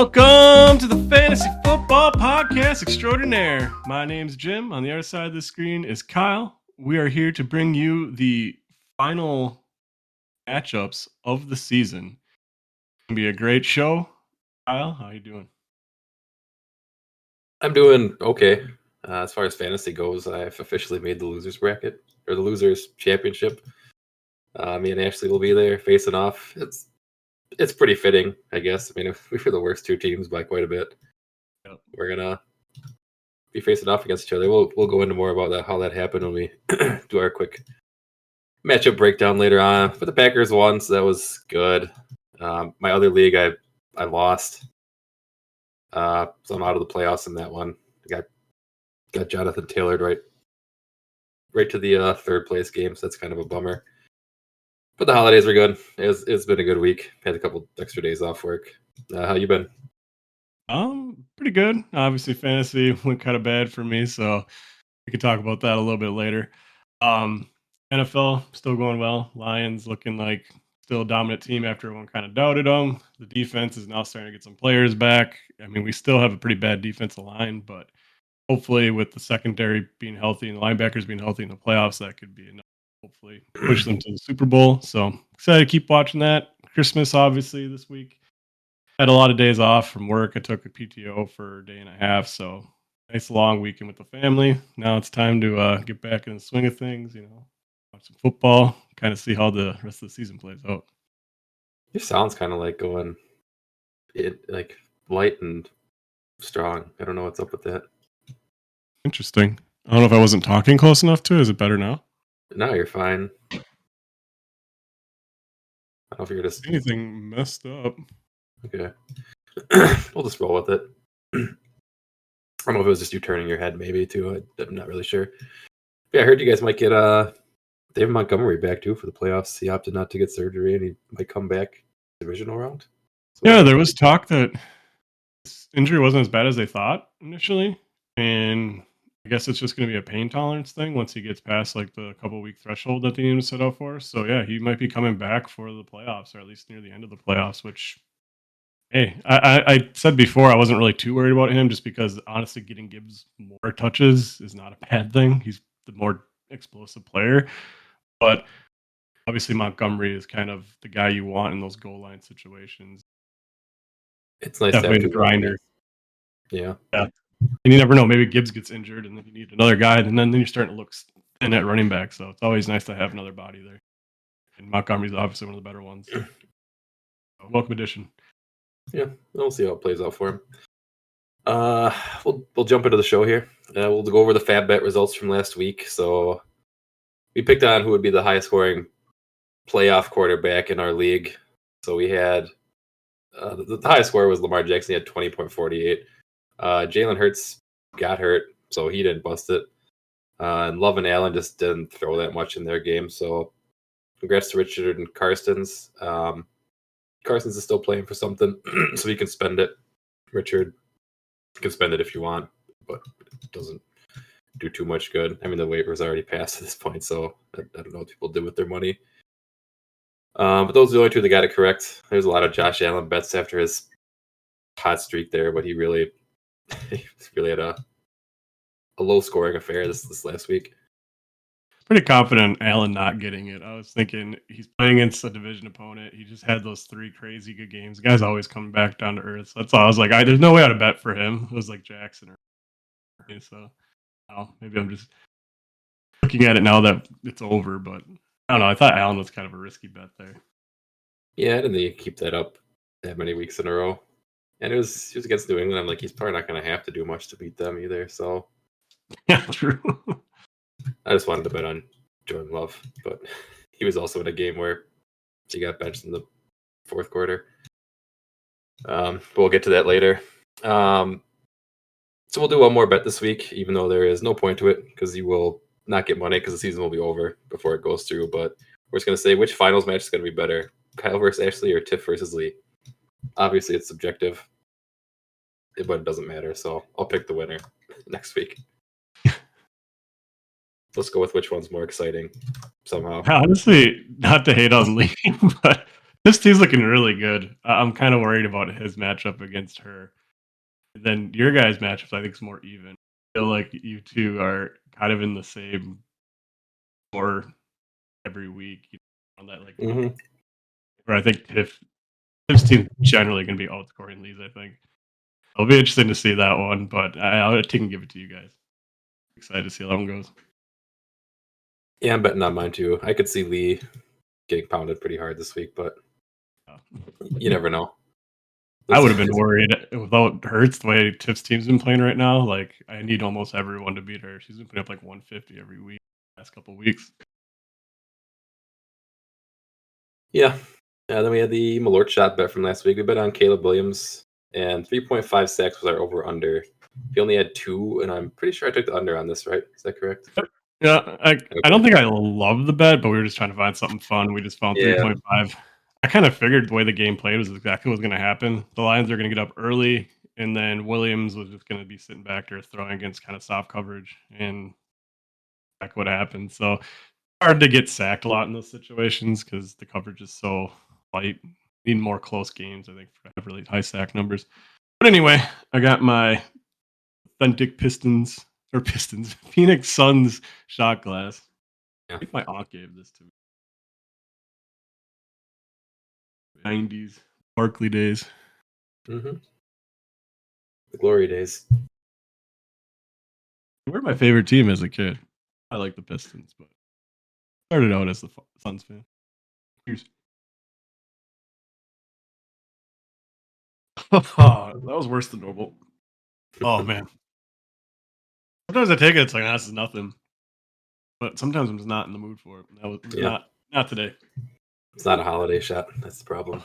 Welcome to the Fantasy Football Podcast Extraordinaire. My name's Jim. On the other side of the screen is Kyle. We are here to bring you the final matchups of the season. It's going to be a great show. Kyle, how you doing? I'm doing okay. As far as fantasy goes, I've officially made the losers bracket or the losers championship. Me and Ashley will be there facing off. It's pretty fitting, I guess. I mean, we were the worst two teams by quite a bit. Yep. We're gonna be facing off against each other. We'll go into more about that, how that happened when we do our quick matchup breakdown later on. But the Packers won, so that was good. My other league, I lost. So I'm out of the playoffs in that one. I got Jonathan tailored right to the third place game, so that's kind of a bummer. But the holidays were good. It's been a good week. Had a couple extra days off work. How you been? Pretty good. Obviously, fantasy went kind of bad for me, so we could talk about that a little bit later. NFL still going well. Lions looking like still a dominant team after everyone kind of doubted them. The defense is now starting to get some players back. I mean, we still have a pretty bad defensive line, but hopefully with the secondary being healthy and the linebackers being healthy in the playoffs, that could be enough. Hopefully push them to the Super Bowl. So excited to keep watching that. Christmas, obviously, this week. Had a lot of days off from work. I took a PTO for a day and a half, so nice long weekend with the family. Now it's time to get back in the swing of things, watch some football, kind of see how the rest of the season plays out. Your sounds kind of like going like light and strong. I don't know what's up with that. Interesting. I don't know if I wasn't talking close enough to it. Is it better now? No, you're fine. I don't know if you're just anything messed up. Okay. We'll just roll with it. I don't know if it was just you turning your head maybe too. I'm not really sure. Yeah, I heard you guys might get David Montgomery back too for the playoffs. He opted not to get surgery and he might come back divisional round. So yeah, there was talk that his injury wasn't as bad as they thought initially. And I guess it's just going to be a pain tolerance thing once he gets past like the couple-week threshold that they need to set out for. So yeah, he might be coming back for the playoffs, or at least near the end of the playoffs, which, hey, I said before I wasn't really too worried about him just because honestly getting Gibbs more touches is not a bad thing. He's the more explosive player. But obviously Montgomery is kind of the guy you want in those goal line situations. It's nice Definitely to a have grinder. Yeah. And you never know. Maybe Gibbs gets injured, and then you need another guy, and then you're starting to look thin at running back. So it's always nice to have another body there. And Montgomery's obviously one of the better ones. So, welcome addition. Yeah, we'll see how it plays out for him. We'll jump into the show here. We'll go over the Fab Bet results from last week. So we picked on who would be the highest scoring playoff quarterback in our league. So we had the highest score was Lamar Jackson. He had 20.48. Jalen Hurts got hurt, so he didn't bust it. And Love and Allen just didn't throw that much in their game. So congrats to Richard and Carstens. Carson's is still playing for something, so he can spend it. Richard can spend it if you want, but it doesn't do too much good. I mean, the waiver's already passed at this point, so I don't know what people did with their money. But those are the only two that got it correct. There's a lot of Josh Allen bets after his hot streak there, but he really had a low-scoring affair this last week. Pretty confident Allen not getting it. I was thinking he's playing against a division opponent. He just had those 3 crazy good games. The guy's always coming back down to earth. So that's all. I was like, there's no way I'd bet for him. It was like Jackson or so. Maybe I'm just looking at it now that it's over, but I don't know. I thought Allen was kind of a risky bet there. Yeah, I didn't think he could keep that up that many weeks in a row. And he was against New England. I'm like, he's probably not going to have to do much to beat them either. So yeah, true. I just wanted to bet on Jordan Love, but he was also in a game where he got benched in the fourth quarter. But we'll get to that later. So we'll do one more bet this week, even though there is no point to it, because you will not get money because the season will be over before it goes through. But we're just going to say which finals match is going to be better, Kyle versus Ashley or Tiff versus Lee. Obviously, it's subjective, but it doesn't matter. So I'll pick the winner next week. Let's go with which one's more exciting somehow. Honestly, not to hate on Lee, but This team's looking really good. I'm kind of worried about his matchup against her. Then your guys' matchups, I think, is more even. I feel like you two are kind of in the same or every week, on that like Hmm. where I think Tiff's team generally going to be outscoring these. I think it'll be interesting to see that one, but I'll take and give it to you guys. Excited to see how that one goes. Yeah, I'm betting on mine too. I could see Lee getting pounded pretty hard this week, but Uh, you never know. I This would have been is, worried without Hurts the way Tiff's team's been playing right now. Like I need almost everyone to beat her. She's been putting up like 150 every week last couple weeks. yeah. Then we had the Malort shot bet from last week. We bet on Caleb Williams, and 3.5 sacks was our over under. He only had two, and I'm pretty sure I took the under on this, right? Is that correct? Yeah, I Okay. don't think I love the bet, but we were just trying to find something fun. We just found Yeah. 3.5. I kind of figured the way the game played was exactly what was going to happen. The Lions are going to get up early, and then Williams was just going to be sitting back there throwing against kind of soft coverage, and that's what happened. So hard to get sacked a lot in those situations because the coverage is so light. Need more close games, I think, for have really high sack numbers. But anyway, I got my authentic Pistons Phoenix Suns shot glass. Yeah. I think my aunt gave this to me. 90s Barkley days. Hmm. The glory days. They were my favorite team as a kid. I like the Pistons, but started out as the Suns fan. Cheers. That was worse than normal. Oh man. Sometimes I take it, it's like, this is nothing. But sometimes I'm just not in the mood for it. That was Yeah. not today. It's not a holiday shot. That's the problem.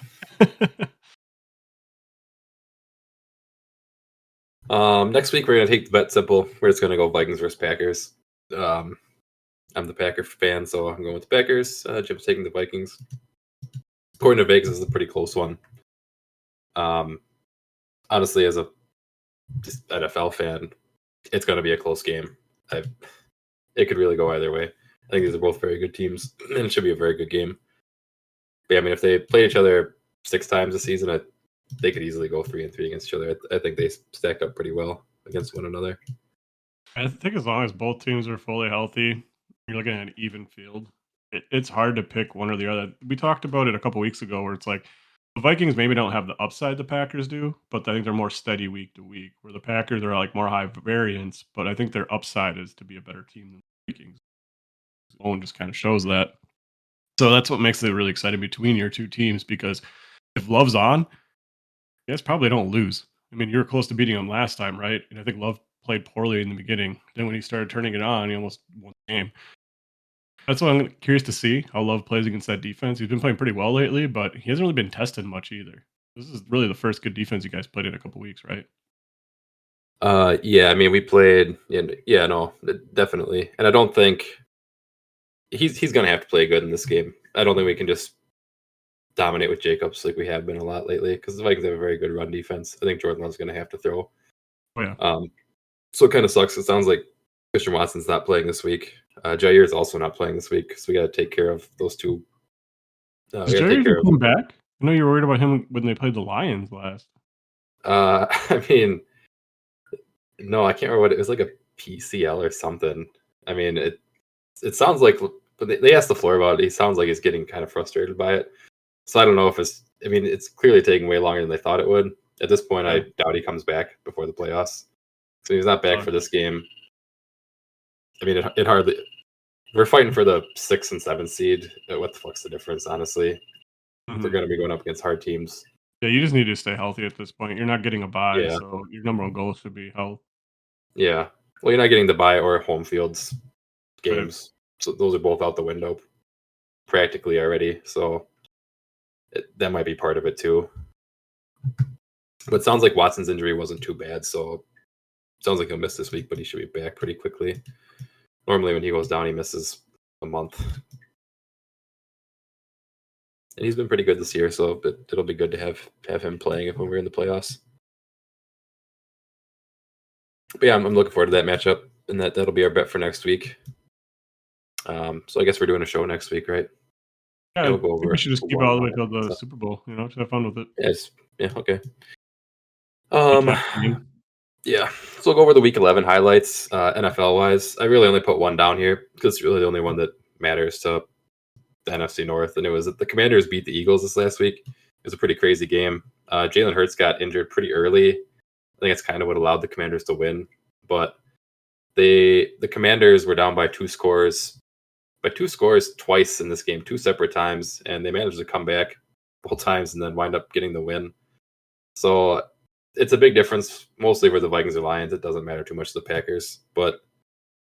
Next week we're gonna take the bet simple. We're just gonna go Vikings versus Packers. Um, I'm the Packer fan, so I'm going with the Packers. Jim's taking the Vikings. According to Vegas, is a pretty close one. Um, Honestly, as a just NFL fan, it's going to be a close game. It could really go either way. I think these are both very good teams, and it should be a very good game. But yeah, I mean, if they played each other 6 times this season, they could easily go 3-3 against each other. I think they stacked up pretty well against one another. I think as long as both teams are fully healthy, you're looking at an even field. It's hard to pick one or the other. We talked about it a couple weeks ago where it's like the Vikings maybe don't have the upside the Packers do, but I think they're more steady week to week. Where the Packers are like more high variance, but I think their upside is to be a better team than the Vikings. Owen just kind of shows that. So that's what makes it really exciting between your two teams because if Love's on, you guys probably don't lose. I mean, you were close to beating him last time, right? And I think Love played poorly in the beginning. Then when he started turning it on, he almost won the game. That's why I'm curious to see how Love plays against that defense. He's been playing pretty well lately, but he hasn't really been tested much either. This is really the first good defense you guys played in a couple weeks, right? Yeah, I mean, we played. Yeah, no, definitely. And I don't think he's going to have to play good in this game. I don't think we can just dominate with Jacobs like we have been a lot lately because the Vikings have a very good run defense. I think Jordan Love's going to have to throw. Oh yeah. So it kind of sucks. It sounds like Christian Watson's not playing this week. Jair is also not playing this week, so we got to take care of those two. We got Is to Jerry take even care of. coming back? I know you were worried about him when they played the Lions last. I mean, no, I can't remember what it was, like a PCL or something. I mean, it sounds like, but they asked the floor about it. He sounds like he's getting kind of frustrated by it. So I don't know if it's. I mean, it's clearly taking way longer than they thought it would. At this point, I Yeah. doubt he comes back before the playoffs. So he's not back So, for this game. I mean, it hardly. We're fighting for the 6th and 7th seed. What the fuck's the difference, honestly? They're mhm. going to be going up against hard teams. Yeah, you just need to stay healthy at this point. You're not getting a bye, Yeah, so your number one goal should be health. yeah. Well, you're not getting the bye or home fields Right. games, so those are both out the window practically already. So that might be part of it too. But it sounds like Watson's injury wasn't too bad, so it sounds like he'll miss this week, but he should be back pretty quickly. Normally, when he goes down, he misses a month, and he's been pretty good this year. So it'll be good to have him playing if we're in the playoffs. But yeah, I'm looking forward to that matchup, and that'll be our bet for next week. So I guess we're doing a show next week, right? Yeah, Yeah, I we'll go think we over should just the keep it one all the way line. till the So, Super Bowl, just have fun with it. yes, yeah, okay. Recap Um, the game. yeah, so we'll go over the Week 11 highlights, NFL wise. I really only put one down here because it's really the only one that matters to the NFC North, and it was that the Commanders beat the Eagles this last week. It was a pretty crazy game. Jalen Hurts got injured pretty early. I think it's kind of what allowed the Commanders to win, but the Commanders were down by two scores twice in this game, two separate times, and they managed to come back both times and then wind up getting the win. So it's a big difference, mostly for the Vikings or Lions. It doesn't matter too much to the Packers, but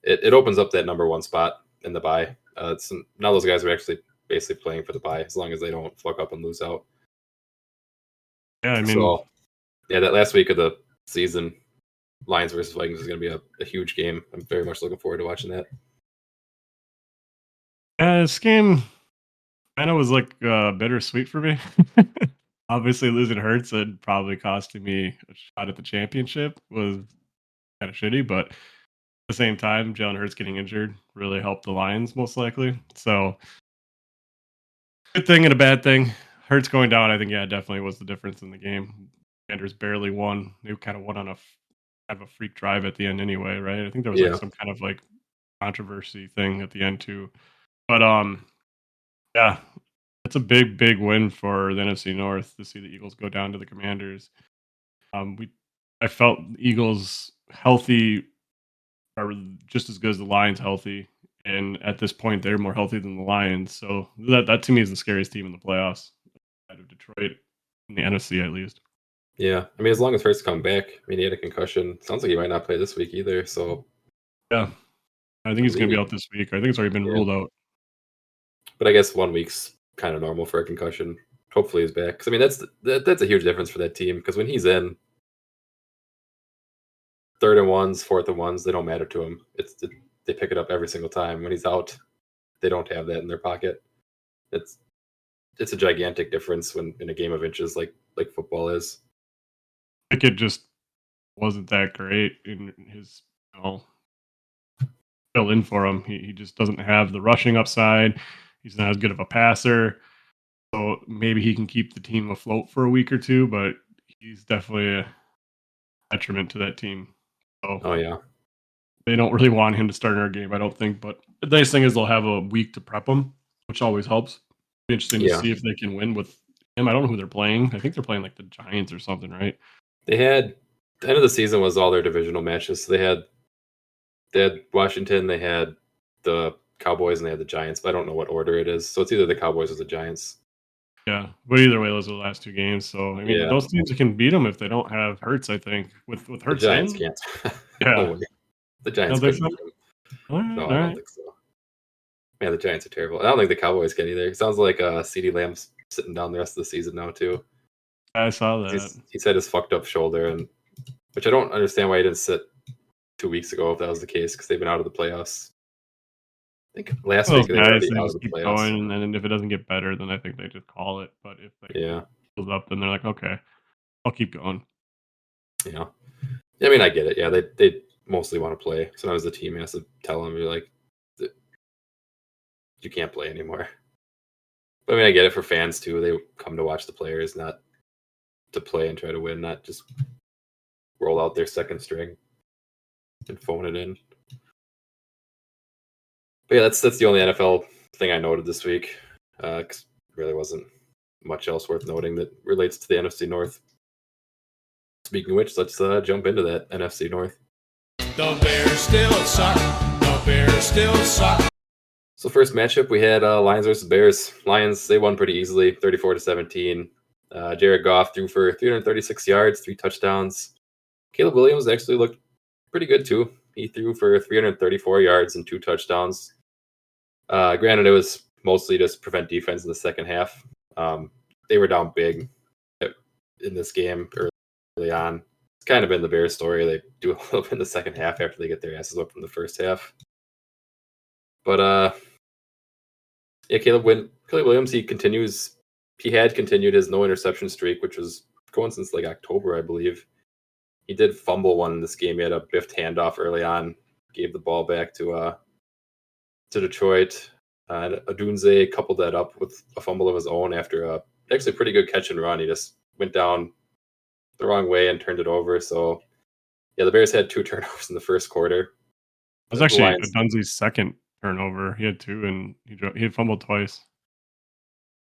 it opens up that number one spot in the bye. Now those guys are actually basically playing for the bye as long as they don't fuck up and lose out. Yeah, I mean, So yeah, that last week of the season, Lions versus Vikings is going to be a huge game. I'm very much looking forward to watching that. this game kinda was, like, bittersweet for me. Obviously, losing Hurts and probably costing me a shot at the championship was kinda shitty, but at the same time, Jalen Hurts getting injured really helped the Lions most likely. So, good thing and a bad thing. Hurts going down, I think, yeah, definitely was the difference in the game. Commanders barely won. They kinda won on kind of a freak drive at the end anyway, right? I think there was, like, Yeah, some kind of, like, controversy thing at the end too. But, yeah, that's a big, big win for the NFC North to see the Eagles go down to the Commanders. We I felt the Eagles healthy are just as good as the Lions healthy, and at this point, they're more healthy than the Lions. So that to me is the scariest team in the playoffs out of Detroit in the NFC at least. yeah. I mean, as long as Hurts come back, I mean, he had a concussion. Sounds like he might not play this week either. So Yeah, I think I he's going to be mean, out this week. I think it's already been yeah. ruled out. But I guess 1 week's kind of normal for a concussion. Hopefully he's back. Because I mean, that's a huge difference for that team. Because when he's in, third and ones, fourth and ones, they don't matter to him. They pick it up every single time. When he's out, they don't have that in their pocket. It's it's a gigantic difference when in a game of inches like football is. Pickett just wasn't that great in his, fill in for him. He just doesn't have the rushing upside. He's not as good of a passer. So maybe he can keep the team afloat for a week or two, but he's definitely a detriment to that team. So Oh yeah, they don't really want him to start in our game, I don't think. But the nice thing is they'll have a week to prep him, which always helps. Be interesting to yeah. see if they can win with him. I don't know who they're playing. I think they're playing like the Giants or something, right? They had the end of the season was all their divisional matches. So they had Washington, they had the Cowboys, and they had the Giants. But I don't know what order it is. So it's either the Cowboys or the Giants. Yeah, but either way, those are the last two games. So I mean, Yeah, those teams can beat them if they don't have Hurts. I think with the Hurts Giants in, can't. No yeah, way. The I Giants don't think couldn't so. beat them. All right, No, all I don't right. think so. Man, the Giants are terrible. I don't think the Cowboys can either. It sounds like CeeDee Lamb's sitting down the rest of the season now too. I saw that. He's had his fucked up shoulder, and which I don't understand why he didn't sit 2 weeks ago if that was the case because they've been out of the playoffs. I think last week Those they were guys, already they out of just the keep playoffs. going, and then if it doesn't get better, then I think they just call it. But if they Yeah, build up, then they're like, okay, I'll keep going. yeah. I mean, I get it. Yeah, they mostly want to play. Sometimes the team has to tell them, you're like, you can't play anymore. But I mean, I get it for fans too. They come to watch the players, not to play and try to win, not just roll out their second string and phone it in. But yeah, that's the only NFL thing I noted this week. 'Cause really wasn't much else worth noting that relates to the NFC North. Speaking of which, let's jump into that NFC North. The Bears still suck. The Bears still suck. So first matchup, we had Lions versus Bears. Lions, they won pretty easily, 34-17. Jared Goff threw for 336 yards, 3 touchdowns. Caleb Williams actually looked pretty good too. He threw for 334 yards and 2 touchdowns. Granted, it was mostly just prevent defense in the second half. They were down big in this game early on. It's kind of been the Bears story. They do a little bit in the second half after they get their asses up from the first half. But yeah, Caleb Williams, he had continued his no interception streak, which was going since like October, I believe. He did fumble one in this game. He had a biffed handoff early on, gave the ball back to Detroit. Adunze coupled that up with a fumble of his own after a actually pretty good catch and run. He just went down the wrong way and turned it over. So yeah, the Bears had 2 turnovers in the first quarter. It was The actually Lions, Dunsley's second turnover. He had 2, and he had fumbled twice.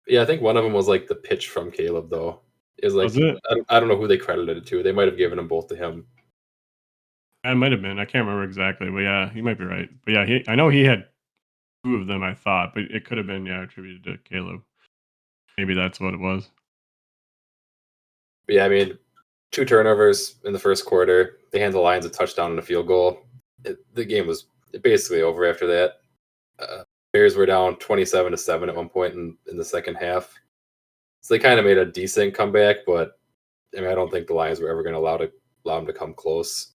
yeah, I think one of them was like the pitch from Caleb though. Is Was like it? I don't know who they credited it to. They might have given them both to him. It might have been. I can't remember exactly, but yeah, he might be right. But yeah, I know he had 2 of them, I thought, but it could have been, yeah, attributed to Caleb. Maybe that's what it was. But yeah, I mean, 2 turnovers in the first quarter. They hand the Lions a touchdown and a field goal. The game was basically over after that. Bears were down 27-7 at one point in the second half. So they kind of made a decent comeback, but I mean, I don't think the Lions were ever going to allow them to come close.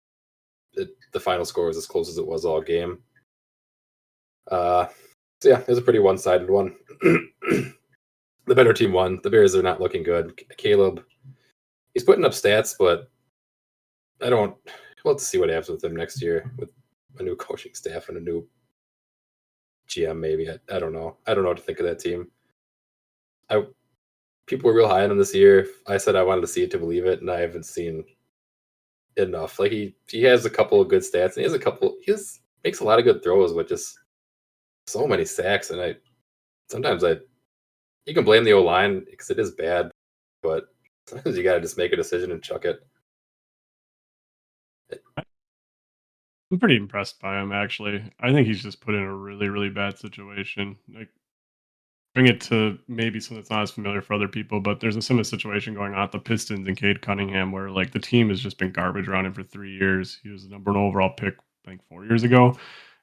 The final score was as close as it was all game. So yeah, it was a pretty one-sided one. The better team won. The Bears are not looking good. Caleb, he's putting up stats, but we'll have to see what happens with him next year with a new coaching staff and a new GM. Maybe I don't know. I don't know what to think of that team. People were real high on him this year. I said I wanted to see it to believe it, and I haven't seen enough. Like he has a couple of good stats, and he makes a lot of good throws with just so many sacks. And sometimes you can blame the O-line because it is bad, but sometimes you got to just make a decision and chuck it. I'm pretty impressed by him, actually. I think he's just put in a really, really bad situation. Like, bring it to maybe something that's not as familiar for other people, but there's a similar situation going on at the Pistons and Cade Cunningham, where like the team has just been garbage around him for 3 years. He was the number 1 overall pick, I think, 4 years ago.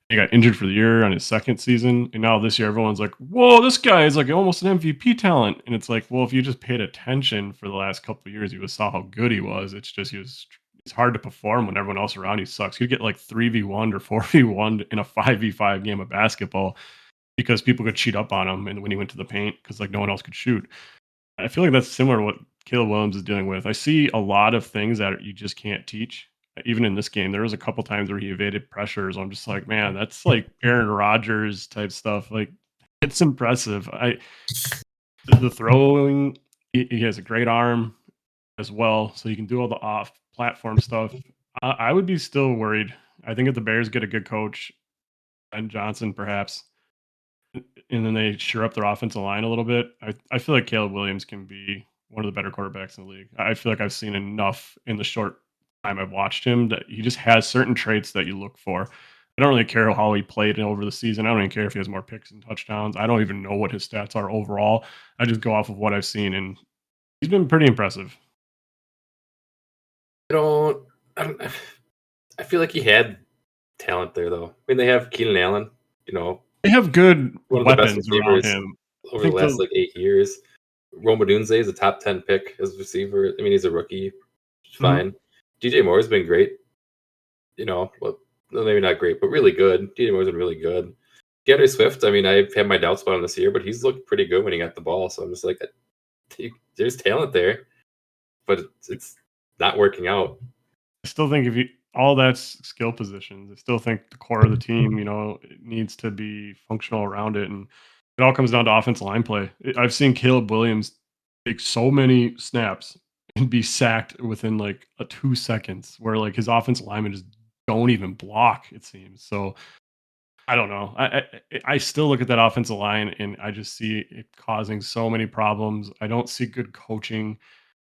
He got injured for the year on his second season, and now this year everyone's like, "Whoa, this guy is like almost an MVP talent." And it's like, well, if you just paid attention for the last couple of years, you saw how good he was. It's just it's hard to perform when everyone else around you sucks. You get like 3v1 or 4v1 in a 5v5 game of basketball because people could cheat up on him, and when he went to the paint because like no one else could shoot. I feel like that's similar to what Caleb Williams is dealing with. I see a lot of things that you just can't teach. Even in this game, there was a couple times where he evaded pressures. I'm just like, man, that's like Aaron Rodgers type stuff. Like, it's impressive. The throwing, he has a great arm as well, so he can do all the off-platform stuff. I would be still worried. I think if the Bears get a good coach, Ben Johnson perhaps, and then they shore up their offensive line a little bit, I feel like Caleb Williams can be one of the better quarterbacks in the league. I feel like I've seen enough in the short time I've watched him that he just has certain traits that you look for. I don't really care how he played over the season. I don't even care if he has more picks and touchdowns. I don't even know what his stats are overall. I just go off of what I've seen, and he's been pretty impressive. I don't. I feel like he had talent there, though. I mean, they have Keenan Allen. They have good one of the best weapons around receivers him. over the last like 8 years. Rome Odunze is a top 10 pick as a receiver. I mean, he's a rookie. Fine. DJ Moore's been great. Well, maybe not great, but really good. DJ Moore's been really good. DeAndre Swift, I mean, I've had my doubts about him this year, but he's looked pretty good when he got the ball. So I'm just like, there's talent there, but it's not working out. I still think all that's skill positions. I still think the core of the team, it needs to be functional around it, and it all comes down to offensive line play. I've seen Caleb Williams take so many snaps and be sacked within like 2 seconds, where like his offensive linemen just don't even block. It seems so. I don't know. I still look at that offensive line and I just see it causing so many problems. I don't see good coaching.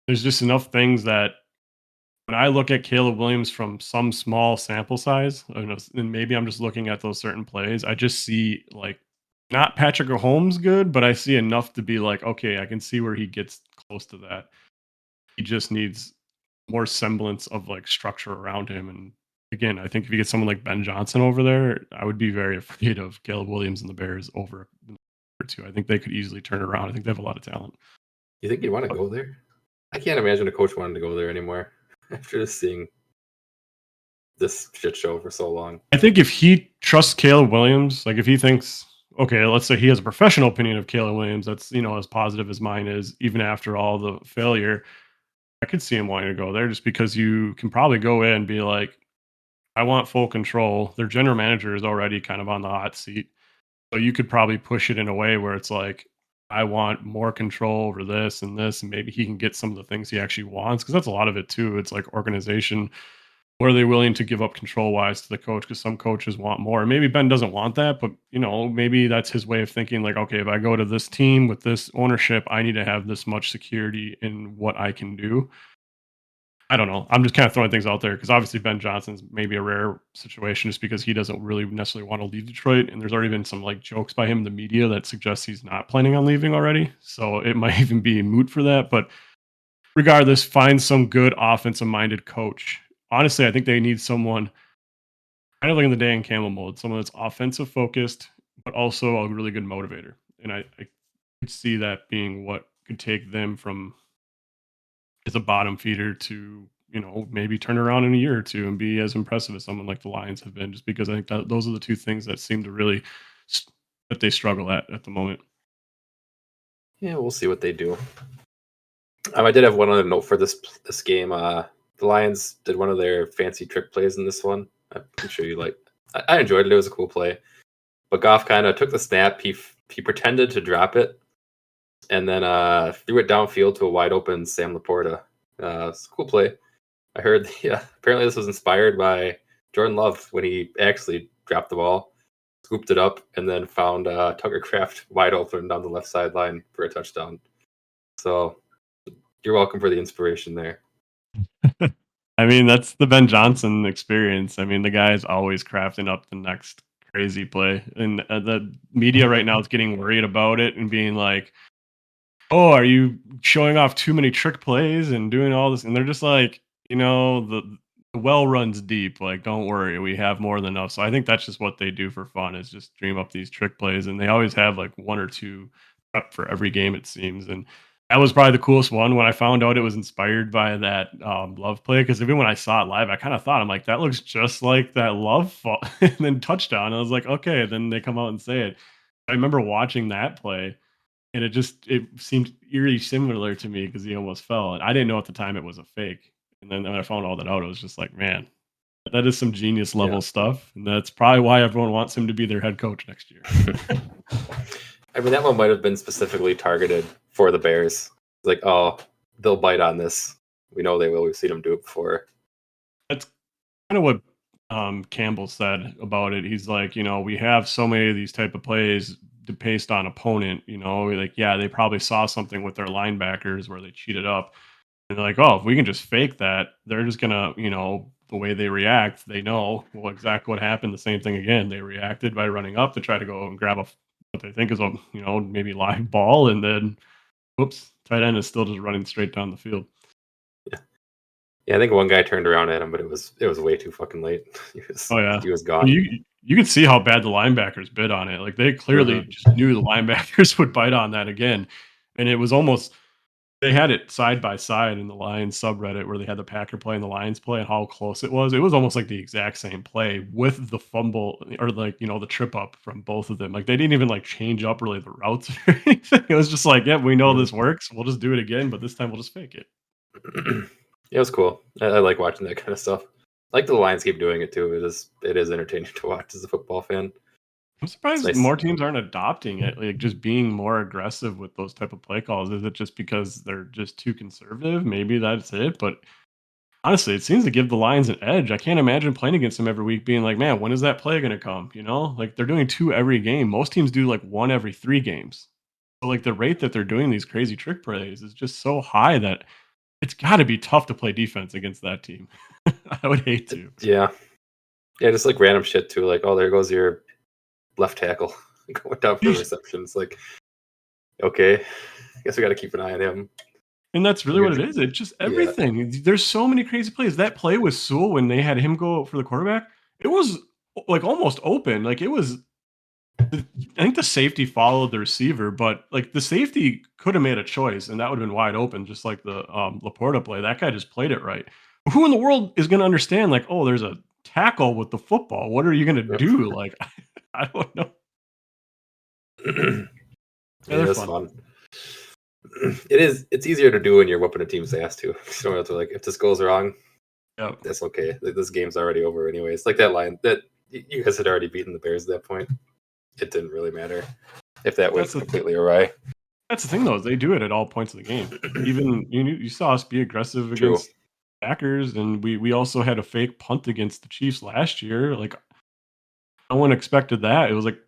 There's just enough things that when I look at Caleb Williams from some small sample size, and maybe I'm just looking at those certain plays, I just see like not Patrick Mahomes good, but I see enough to be like, okay, I can see where he gets close to that. He just needs more semblance of like structure around him. And again, I think if you get someone like Ben Johnson over there, I would be very afraid of Caleb Williams and the Bears over two. I think they could easily turn it around. I think they have a lot of talent. You think you'd want to go there? I can't imagine a coach wanting to go there anymore after just seeing this shit show for so long. I think if he trusts Caleb Williams, like if he thinks, okay, let's say he has a professional opinion of Caleb Williams that's, as positive as mine is, even after all the failure, I could see him wanting to go there just because you can probably go in and be like, I want full control. Their general manager is already kind of on the hot seat. So you could probably push it in a way where it's like, I want more control over this and this, and maybe he can get some of the things he actually wants. Because that's a lot of it too. It's like organization. What are they willing to give up control wise to the coach? Because some coaches want more. Maybe Ben doesn't want that, but maybe that's his way of thinking. Like, okay, if I go to this team with this ownership, I need to have this much security in what I can do. I don't know. I'm just kind of throwing things out there because obviously Ben Johnson's maybe a rare situation just because he doesn't really necessarily want to leave Detroit. And there's already been some like jokes by him in the media that suggests he's not planning on leaving already. So it might even be moot for that. But regardless, find some good offensive minded coach. Honestly, I think they need someone kind of like in the Dan Campbell mode, someone that's offensive focused, but also a really good motivator. And I could see that being what could take them from as a bottom feeder to maybe turn around in a year or two and be as impressive as someone like the Lions have been. Just because I think that those are the two things that seem to really that they struggle at the moment. Yeah, we'll see what they do. I did have one other note for this game. The Lions did one of their fancy trick plays in this one. I'm sure you like. I enjoyed it. It was a cool play. But Goff kind of took the snap. He pretended to drop it, and then threw it downfield to a wide open Sam Laporta. It's a cool play. I heard. Yeah, apparently this was inspired by Jordan Love when he actually dropped the ball, scooped it up, and then found Tucker Kraft wide open down the left sideline for a touchdown. So you're welcome for the inspiration there. I mean, that's the Ben Johnson experience. I mean, the guy is always crafting up the next crazy play. And the media right now is getting worried about it and being like, oh, are you showing off too many trick plays and doing all this? And they're just like, the well runs deep. Like, don't worry, we have more than enough. So I think that's just what they do for fun is just dream up these trick plays. And they always have like one or two prep for every game, it seems. And that was probably the coolest one when I found out it was inspired by that Love play. Because even when I saw it live, I kind of thought, I'm like, that looks just like that Love and then touchdown. I was like, okay. Then they come out and say it. I remember watching that play, and it seemed eerie similar to me because he almost fell. And I didn't know at the time it was a fake. And then when I found all that out, I was just like, man, that is some genius level stuff. And that's probably why everyone wants him to be their head coach next year. I mean, that one might have been specifically targeted for the Bears. Like, oh, they'll bite on this. We know they will. We've seen them do it before. That's kind of what Campbell said about it. He's like, we have so many of these type of plays based on opponent. Like, yeah, they probably saw something with their linebackers where they cheated up. And they're like, oh, if we can just fake that, they're just gonna, the way they react, they know exactly what happened. The same thing again. They reacted by running up to try to go and grab what they think is a, maybe live ball, and then, whoops, tight end is still just running straight down the field. Yeah, I think one guy turned around at him, but it was way too fucking late. He was gone. You could see how bad the linebackers bid on it. Like they clearly just knew the linebackers would bite on that again, and it was almost. They had it side by side in the Lions subreddit where they had the Packer play and the Lions play and how close it was. It was almost like the exact same play with the fumble or like, the trip up from both of them. Like they didn't even like change up really the routes or anything. It was just like, yeah, we know this works. We'll just do it again, but this time we'll just fake it. Yeah, it was cool. I like watching that kind of stuff. I like the Lions keep doing it too. It is entertaining to watch as a football fan. I'm surprised more teams aren't adopting it, like just being more aggressive with those type of play calls. Is it just because they're just too conservative? Maybe that's it. But honestly, it seems to give the Lions an edge. I can't imagine playing against them every week being like, man, when is that play going to come? Like they're doing 2 every game. Most teams do like 1 every 3 games. So like the rate that they're doing these crazy trick plays is just so high that it's got to be tough to play defense against that team. I would hate to. Yeah, just like random shit too. Like, oh, there goes your left tackle going down for reception. It's like, okay, I guess we got to keep an eye on him. And that's really what it is. It's just everything. Yeah. There's so many crazy plays. That play with Sewell when they had him go for the quarterback, it was like almost open. Like it was, I think the safety followed the receiver, but like the safety could have made a choice and that would have been wide open, just like the Laporta play. That guy just played it right. Who in the world is going to understand like, oh, there's a tackle with the football. What are you going to do? Like, I don't know. That's fun. It's easier to do when you're whooping a team's ass too. You don't have to like, if this goes wrong, that's okay. This game's already over anyways. Like that line that you guys had already beaten the Bears at that point. it didn't really matter if that went That's the completely awry. that's the thing though, is they do it at all points of the game. Even you saw us be aggressive True. against Packers, and we also had a fake punt against the Chiefs last year. Like no one expected that. It was like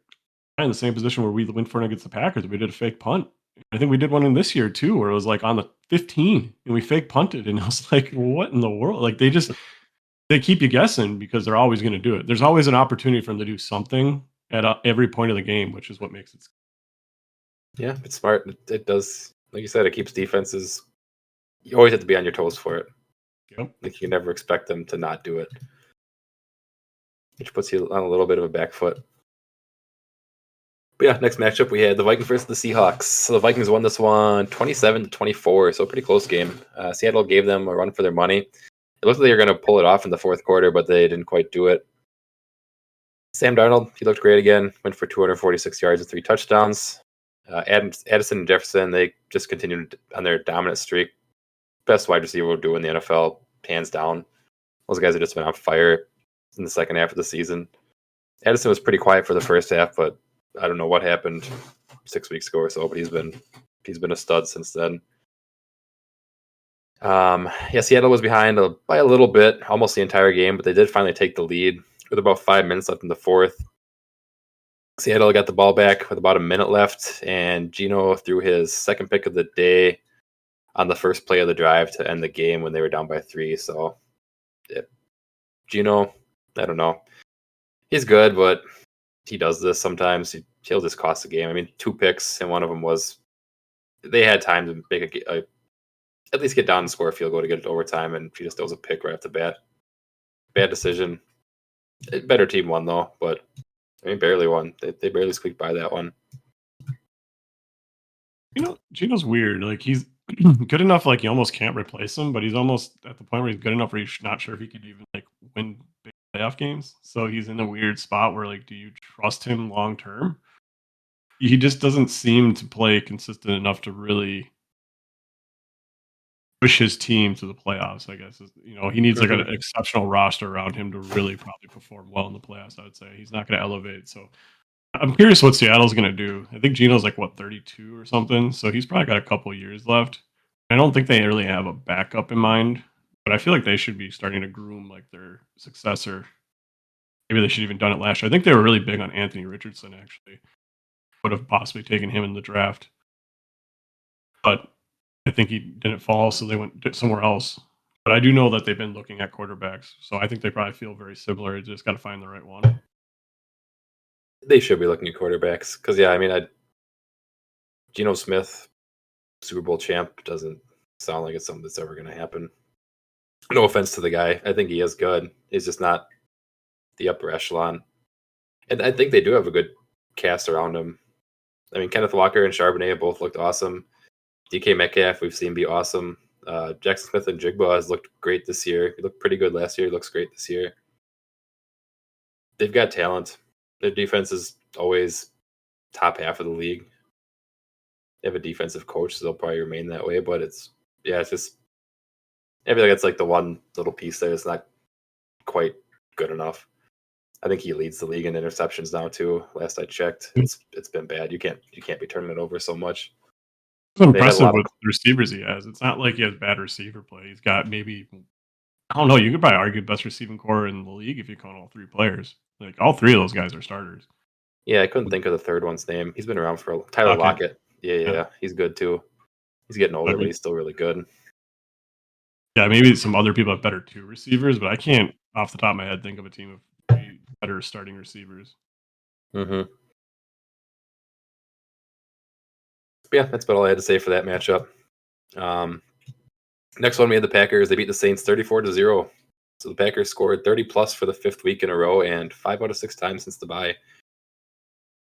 in the same position where we went for it against the Packers. We did a fake punt. I think we did one in this year too, where it was like on the 15 and we fake punted, and I was like, "What in the world?" Like they keep you guessing because they're always going to do it. There's always an opportunity for them to do something at every point of the game, which is what makes it. Yeah, it's smart. It does, like you said, it keeps defenses. You always have to be on your toes for it. Yep. Like you never expect them to not do it, which puts you on a little bit of a back foot. But yeah, next matchup we had the Vikings versus the Seahawks. So the Vikings won this one 27-24, so a pretty close game. Seattle gave them a run for their money. It looked like they were going to pull it off in the fourth quarter, but they didn't quite do it. Sam Darnold, he looked great again, went for 246 yards and 3 touchdowns. Addison and Jefferson, they just continued on their dominant streak. Best wide receiver will do in the NFL, hands down. Those guys have just been on fire in the second half of the season. Addison was pretty quiet for the first half, but I don't know what happened 6 weeks ago or so, but he's been a stud since then. Seattle was behind by a little bit, almost the entire game, but they did finally take the lead with about 5 minutes left in the fourth. Seattle got the ball back with about a minute left, and Geno threw his second pick of the day on the first play of the drive to end the game when they were down by 3. So, yeah. Geno, I don't know. He's good, but he does this sometimes. He'll just cost the game. I mean, 2 picks, and one of them was they had time to make at least get down and score a field goal to get it to overtime, and he just throws a pick right off the bat. Bad decision. Better team won, though, but I mean, barely won. They barely squeaked by that one. Geno's weird. Like he's good enough, like you almost can't replace him, but he's almost at the point where he's good enough where you're not sure if he could even like win big playoff games. So he's in a weird spot where like, do you trust him long term? He just doesn't seem to play consistent enough to really push his team to the playoffs. I guess he needs like an exceptional roster around him to really probably perform well in the playoffs. I would say he's not going to elevate. So I'm curious what Seattle's going to do. I think Geno's like 32 or something, so he's probably got a couple years left. I don't think they really have a backup in mind, but I feel like they should be starting to groom like their successor. Maybe they should have even done it last year. I think they were really big on Anthony Richardson. Actually, would have possibly taken him in the draft, but I think he didn't fall, so they went somewhere else. But I do know that they've been looking at quarterbacks, so I think they probably feel very similar. They just got to find the right one. They should be looking at quarterbacks because, yeah, I mean, Geno Smith, Super Bowl champ, doesn't sound like it's something that's ever going to happen. No offense to the guy. I think he is good. He's just not the upper echelon. And I think they do have a good cast around him. I mean, Kenneth Walker and Charbonnet both looked awesome. DK Metcalf, we've seen be awesome. Jackson Smith and Jigba has looked great this year. He looked pretty good last year. He looks great this year. They've got talent. Their defense is always top half of the league. They have a defensive coach, so they'll probably remain that way. But it's just I feel like it's like the one little piece there that's not quite good enough. I think he leads the league in interceptions now too. Last I checked, it's been bad. You can't be turning it over so much. It's impressive with the receivers he has. It's not like he has bad receiver play. He's got maybe, I don't know, you could probably argue best receiving core in the league if you count all 3 players. Like all 3 of those guys are starters. Yeah, I couldn't think of the third one's name. He's been around for Tyler Lockett. Yeah, he's good too. He's getting older, but he's still really good. Yeah, maybe some other people have better 2 receivers, but I can't, off the top of my head, think of a team of 3 better starting receivers. Mm-hmm. Yeah, that's about all I had to say for that matchup. Next one, we had the Packers. They beat the Saints 34-0. So the Packers scored 30-plus for the 5th week in a row and 5 out of 6 times since the bye.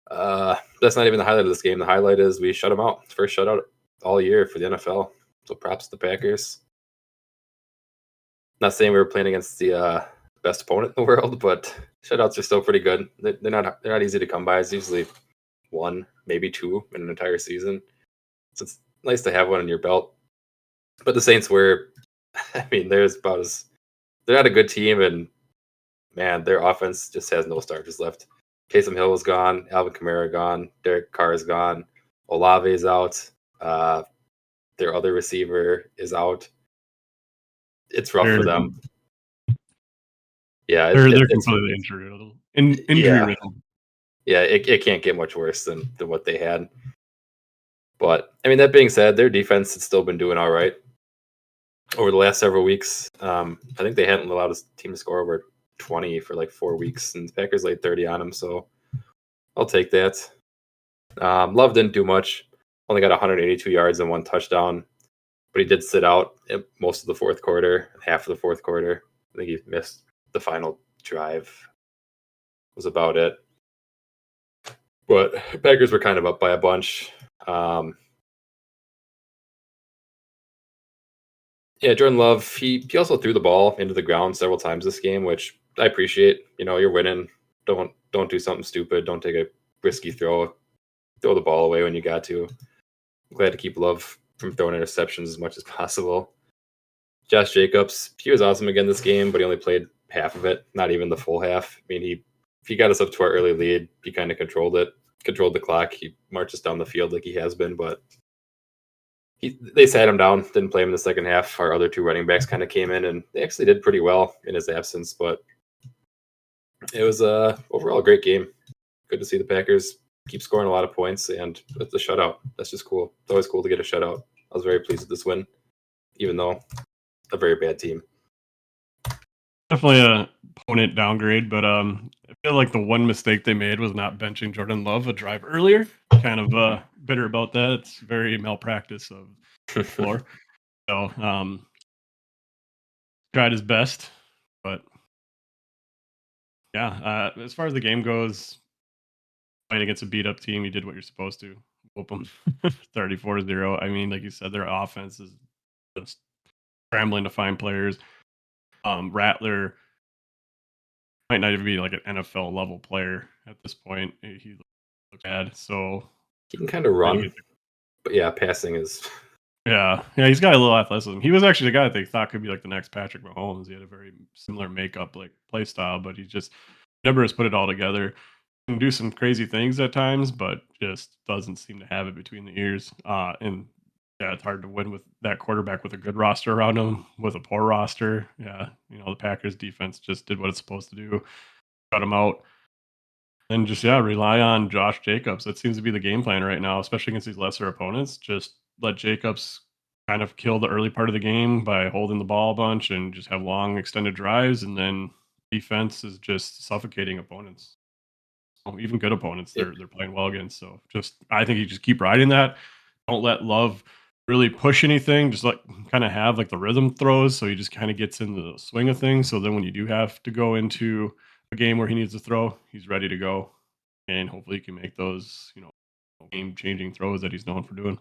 That's not even the highlight of this game. The highlight is we shut them out. First shutout all year for the NFL. So props to the Packers. Not saying we were playing against the best opponent in the world, but shutouts are still pretty good. They're not easy to come by. It's usually 1, maybe 2 in an entire season. So it's nice to have one in your belt. But the Saints were, I mean, they're not a good team, and man, their offense just has no starters left. Taysom Hill is gone. Alvin Kamara gone. Derek Carr is gone. Olave is out. Their other receiver is out. It's rough for them. Yeah, They're completely injured. Injury riddled. Yeah, it can't get much worse than what they had. But I mean, that being said, their defense has still been doing all right over the last several weeks. I think they hadn't allowed a team to score over 20 for like 4 weeks, and the Packers laid 30 on them. So I'll take that. Love didn't do much. Only got 182 yards and 1 touchdown, but he did sit out most of the fourth quarter, half of the fourth quarter. I think he missed the final drive. Was about it. But Packers were kind of up by a bunch. Yeah, Jordan Love, he also threw the ball into the ground several times this game, which I appreciate. You know, you're winning. Don't do something stupid. Don't take a risky throw. Throw the ball away when you got to. I'm glad to keep Love from throwing interceptions as much as possible. Josh Jacobs, he was awesome again this game, but he only played half of it, not even the full half. I mean, if he got us up to our early lead, he kind of controlled the clock. He marches down the field like he has been, but they sat him down, didn't play him in the second half. Our other 2 running backs kind of came in, and they actually did pretty well in his absence, but it was overall a great game. Good to see the Packers keep scoring a lot of points, and it's a shutout. That's just cool. It's always cool to get a shutout. I was very pleased with this win, even though a very bad team. Definitely a opponent downgrade, but I feel like the one mistake they made was not benching Jordan Love a drive earlier. Kind of bitter about that. It's very malpractice of the floor. So tried his best, but yeah. As far as the game goes, playing against a beat up team, you did what you're supposed to. Whoop them 34-0. I mean, like you said, their offense is just scrambling to find players. Rattler might not even be like an NFL level player at this point. He looks bad, so he can kind of run, but yeah, passing is. Yeah, he's got a little athleticism. He was actually the guy that they thought could be like the next Patrick Mahomes. He had a very similar makeup, like play style, but he just never has put it all together. Can do some crazy things at times, but just doesn't seem to have it between the ears. And yeah, it's hard to win with that quarterback with a good roster around him, with a poor roster. Yeah, the Packers defense just did what it's supposed to do, cut him out, and just rely on Josh Jacobs. That seems to be the game plan right now, especially against these lesser opponents. Just let Jacobs kind of kill the early part of the game by holding the ball a bunch and just have long extended drives, and then defense is just suffocating opponents. Even good opponents they're playing well against. So I think you just keep riding that. Don't let Love really push anything. Just kind of have like the rhythm throws, so he just kind of gets into the swing of things. So then when you do have to go into a game where he needs to throw, he's ready to go, and hopefully he can make those game changing throws that he's known for doing.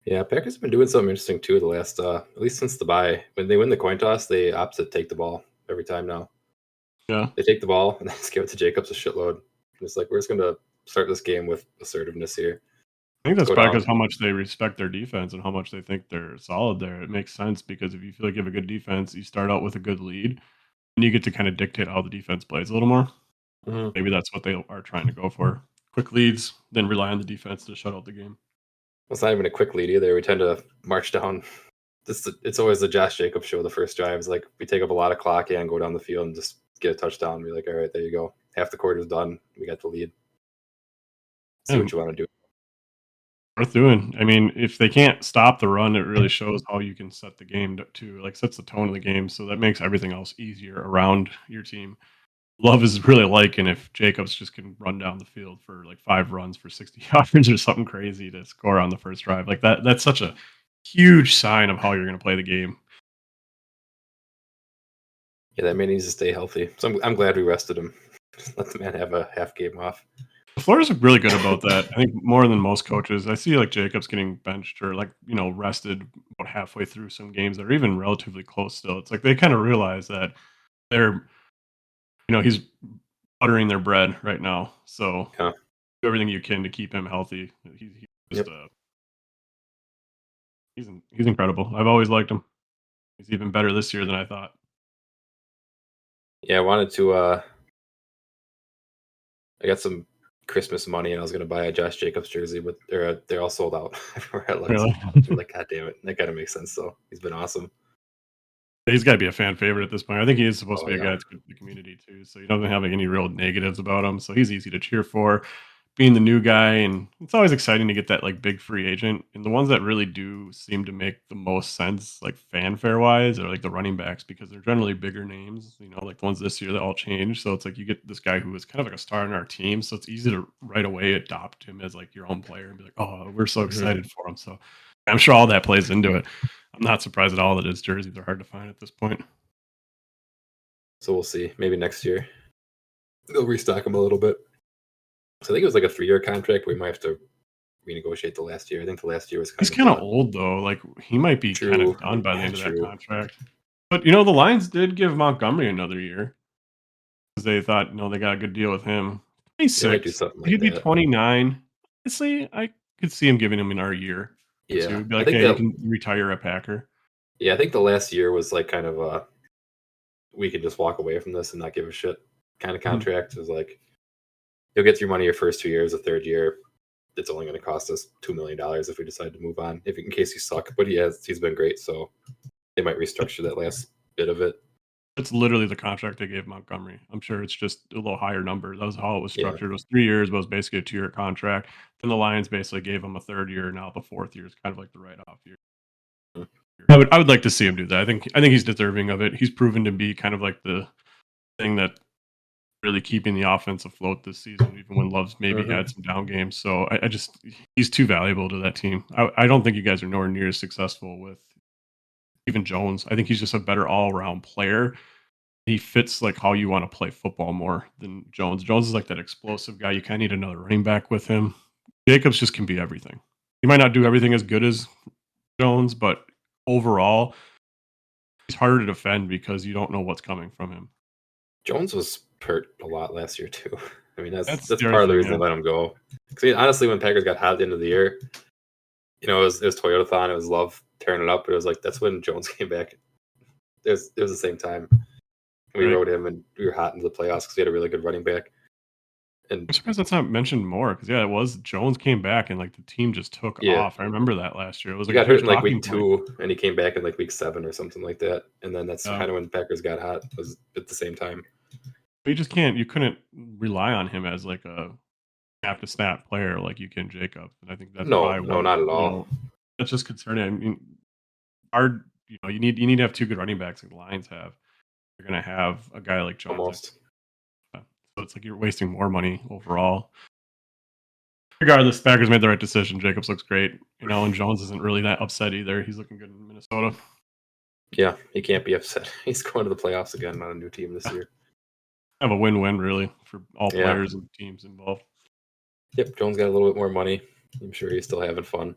Yeah, Packers have been doing something interesting too the last at least since the bye. When they win the coin toss, they opt to take the ball every time now. Yeah, they take the ball and they just give it to Jacobs a shitload. And it's like, we're just going to start this game with assertiveness here. I think that's probably because how much they respect their defense and how much they think they're solid there. It makes sense because if you feel like you have a good defense, you start out with a good lead, and you get to kind of dictate how the defense plays a little more. Mm-hmm. Maybe that's what they are trying to go for. Quick leads, then rely on the defense to shut out the game. Well, it's not even a quick lead either. We tend to march down. It's always the Josh Jacobs show. The first drive is like we take up a lot of clock and go down the field and just get a touchdown and be like, all right, there you go. Half the quarter's done. We got the lead. See what you want to do. Worth doing. I mean, if they can't stop the run, it really shows how you can set the game to like sets the tone of the game. So that makes everything else easier around your team. Love is really liking if Jacobs just can run down the field for like 5 runs for 60 yards or something crazy to score on the first drive. Like that's such a huge sign of how you're going to play the game. Yeah, that man needs to stay healthy. So I'm glad we rested him. Just let the man have a half game off. Florida's really good about that. I think more than most coaches. I see like Jacobs getting benched or like, rested about halfway through some games that are even relatively close still. It's like they kind of realize that they're, he's buttering their bread right now. So do everything you can to keep him healthy. He's just he's incredible. I've always liked him. He's even better this year than I thought. Yeah, I wanted to I got some Christmas money and I was gonna buy a Josh Jacobs jersey, but they're all sold out. Everywhere I looked. Really? I'm like, God damn it, that gotta make sense. So he's been awesome. He's got to be a fan favorite at this point. I think he is supposed to Oh be a yeah. guy that's good for the community too. So he doesn't have like any real negatives about him. So he's easy to cheer for, being the new guy, and it's always exciting to get that like big free agent. And the ones that really do seem to make the most sense, like fanfare wise, are like the running backs because they're generally bigger names. You know, like the ones this year that all changed. So it's like you get this guy who was kind of like a star in our team. So it's easy to right away adopt him as like your own player and be like, oh, we're so excited for him. So I'm sure all that plays into it. I'm not surprised at all that his jerseys are hard to find at this point. So we'll see. Maybe next year they'll restock him a little bit. So I think it was like a 3-year contract. We might have to renegotiate the last year. I think the last year was He's kind kind of of old though. Like he might be kind true. of done by the end of that True. contract. But you know, the Lions did give Montgomery another year because they thought, you know, they got a good deal with him. They might do 26. something like He'd be that. 29. Honestly, I could see him giving him another year. Yeah, To be I like, think hey, you that. can retire a Packer. Yeah, I think the last year was like kind of we could just walk away from this and not give a shit kind of contract. It was like you'll get your money your first 2 years. The third year, it's only going to cost us $2 million if we decide to move on. If in case you suck, but he's been great, so they might restructure that last bit of it. That's literally the contract they gave Montgomery. I'm sure it's just a little higher number. That was how it was Yeah. structured. It was 3 years, but it was basically a 2-year contract. Then the Lions basically gave him a third year. Now the fourth year is kind of like the write-off year. Hmm. I would like to see him do that. I think he's deserving of it. He's proven to be kind of like the thing that really keeping the offense afloat this season, even when Love's maybe had some down games. So I just he's too valuable to that team. I don't think you guys are nowhere near as successful with even Jones. I think he's just a better all-around player. He fits like how you want to play football more than Jones. Jones is like that explosive guy. You kind of need another running back with him. Jacobs just can be everything. He might not do everything as good as Jones, but overall, he's harder to defend because you don't know what's coming from him. Jones was hurt a lot last year too. I mean, that's the part other of the thing, reason yeah. they let him go. Because honestly, when Packers got hot at the end of the year, you know, it was Toyotathon, it was Love tearing it up. But it was like that's when Jones came back. It was the same time. We Right. rode him, and we were hot into the playoffs because we had a really good running back. And I'm surprised that's not mentioned more because yeah, it was Jones came back and like the team just took yeah, off. I remember that last year. It was he like a got hurt huge in like talking week point. 2, and he came back in like week 7 or something like that. And then that's Yeah. kind of when Packers got hot. Was at the same time. But you couldn't rely on him as like a snap to snap player like you can Jacobs. And I think that's No, probably no, what not at you all. know, that's just concerning. I mean, hard. You know, you need to have two good running backs like the Lions have. You're gonna have a guy like Jones. Almost. So it's like you're wasting more money overall. Regardless, Packers made the right decision. Jacobs looks great, you know, and Jones isn't really that upset either. He's looking good in Minnesota. Yeah, he can't be upset. He's going to the playoffs again on a new team this year. Have a win-win really for all Yeah. players and teams involved. Yep, Jones got a little bit more money. I'm sure he's still having fun.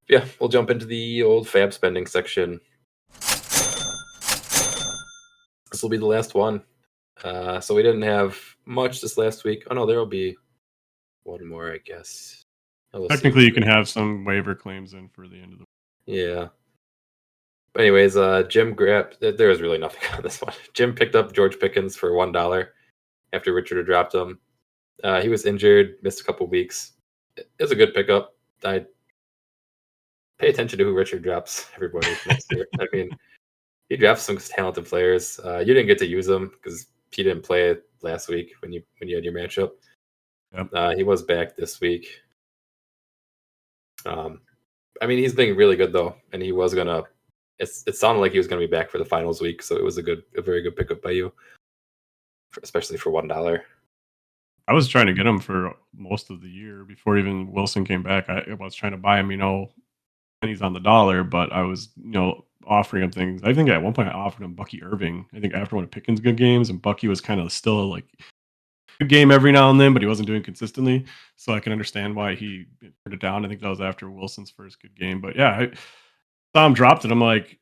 Yeah, we'll jump into the old fab spending section. This will be the last one. So we didn't have much this last week. Oh no, there will be one more, I guess. We'll see. Technically, you can have some waiver claims in for the end of the week. Yeah. But anyways, Jim grabbed. There was really nothing on this one. Jim picked up George Pickens for $1 after Richard had dropped him. He was injured, missed a couple weeks. It was a good pickup. I pay attention to who Richard drops everybody next year. I mean, he drafts some talented players. You didn't get to use them because he didn't play last week when you had your matchup. Yep. He was back this week. I mean, he's been really good though, and he was gonna. It sounded like he was gonna be back for the finals week, so it was a very good pickup by you, especially for $1. I was trying to get him for most of the year before even Wilson came back. I was trying to buy him, you know, pennies on the dollar, but I was, you know, offering him things. I think at one point I offered him Bucky Irving. I think after one of Pickens' good games, and Bucky was kind of still like good game every now and then, but he wasn't doing consistently. So I can understand why he turned it down. I think that was after Wilson's first good game. But yeah, I saw him dropped it. I'm like,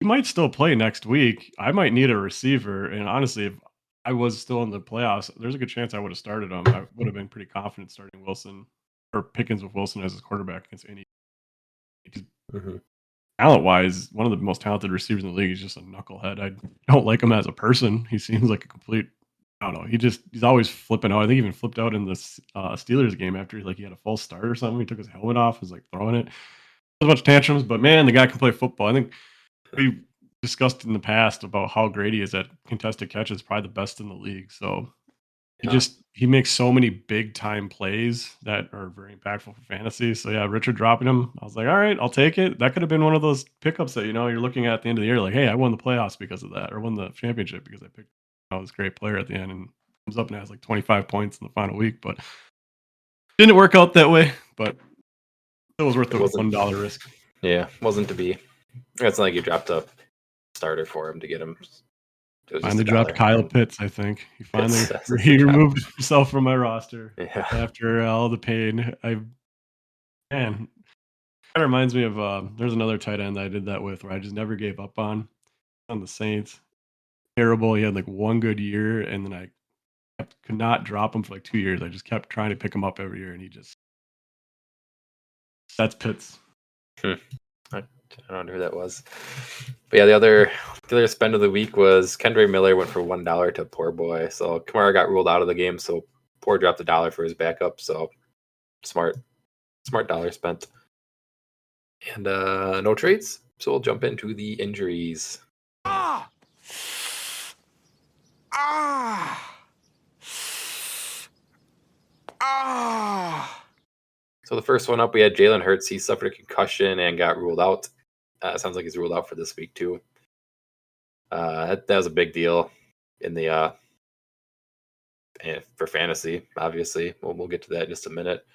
he might still play next week. I might need a receiver. And honestly, if I was still in the playoffs, there's a good chance I would have started him. I would have been pretty confident starting Wilson or Pickens with Wilson as his quarterback against any. Talent wise, one of the most talented receivers in the league. He's just a knucklehead. I don't like him as a person. He seems like a complete I don't know. He's always flipping out. I think he even flipped out in this Steelers game after he had a false start or something. He took his helmet off, was like throwing it. A bunch of tantrums, but man, the guy can play football. I think we discussed in the past about how great he is at contested catches, probably the best in the league. So Yeah. he makes so many big time plays that are very impactful for fantasy. So yeah, Richard dropping him, I was like, all right, I'll take it. That could have been one of those pickups that you're looking at the end of the year, like, hey, I won the playoffs because of that, or won the championship because I picked this great player at the end, and comes up and has like 25 points in the final week. But didn't work out that way. But it was worth It the wasn't. $1 risk. Yeah, wasn't to be. It's not like you dropped a starter for him to get him. It was just Finally dropped $1. Kyle Pitts, I think. He finally That's the he drop. removed himself from my roster Yeah. after all the pain. Man, that reminds me of there's another tight end I did that with where I just never gave up on the Saints. Terrible. He had like one good year, and then I could not drop him for like 2 years. I just kept trying to pick him up every year, and that's Pitts. I don't know who that was. But yeah, the other spend of the week was Kendra Miller went for $1 to Poor Boy. So Kamara got ruled out of the game, so Poor dropped $1 for his backup. So smart dollar spent. And no trades. So we'll jump into the injuries. Ah! Ah! Ah! So the first one up, we had Jalen Hurts. He suffered a concussion and got ruled out. Sounds like he's ruled out for this week too. That was a big deal in the for fantasy. Obviously, we'll get to that in just a minute.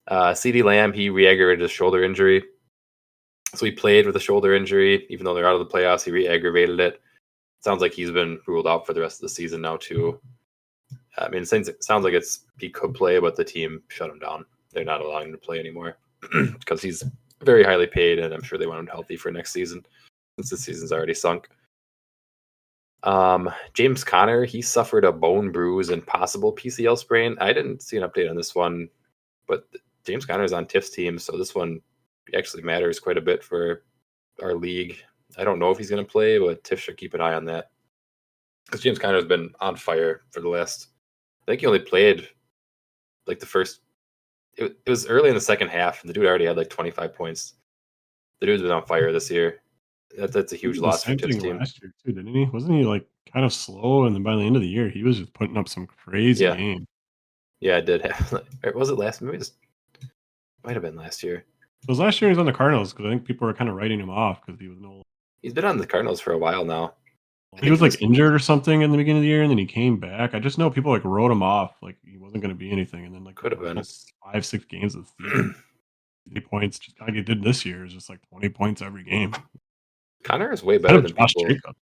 CeeDee Lamb, he re-aggravated his shoulder injury, so he played with a shoulder injury. Even though they're out of the playoffs, he re-aggravated it. Sounds like he's been ruled out for the rest of the season now too. I mean, it sounds like he could play, but the team shut him down. They're not allowing him to play anymore because he's very highly paid, and I'm sure they want him healthy for next season since the season's already sunk. James Conner, he suffered a bone bruise and possible PCL sprain. I didn't see an update on this one, but James Conner is on Tiff's team, so this one actually matters quite a bit for our league. I don't know if he's going to play, but Tiff should keep an eye on that because James Conner has been on fire for the last. I think he only played like the first. It was early in the second half, and the dude already had like 25 points. The dude's been on fire this year. That's a huge loss for Same Tiff's thing team. last year too, didn't he? Wasn't he like kind of slow, and then by the end of the year, he was just putting up some crazy Yeah. games. Yeah, it did have. Was it last? Maybe this might have been last year. It was last year he was on the Cardinals because I think people were kind of writing him off because he was no. He's been on the Cardinals for a while now. He was like injured or something in the beginning of the year, and then he came back. I just know people like wrote him off, like he wasn't going to be anything, and then like Could have been. 5-6 games of the season, 80 points, just like he did this year, is just like 20 points every game. Connor is way better than Josh people Jacobs.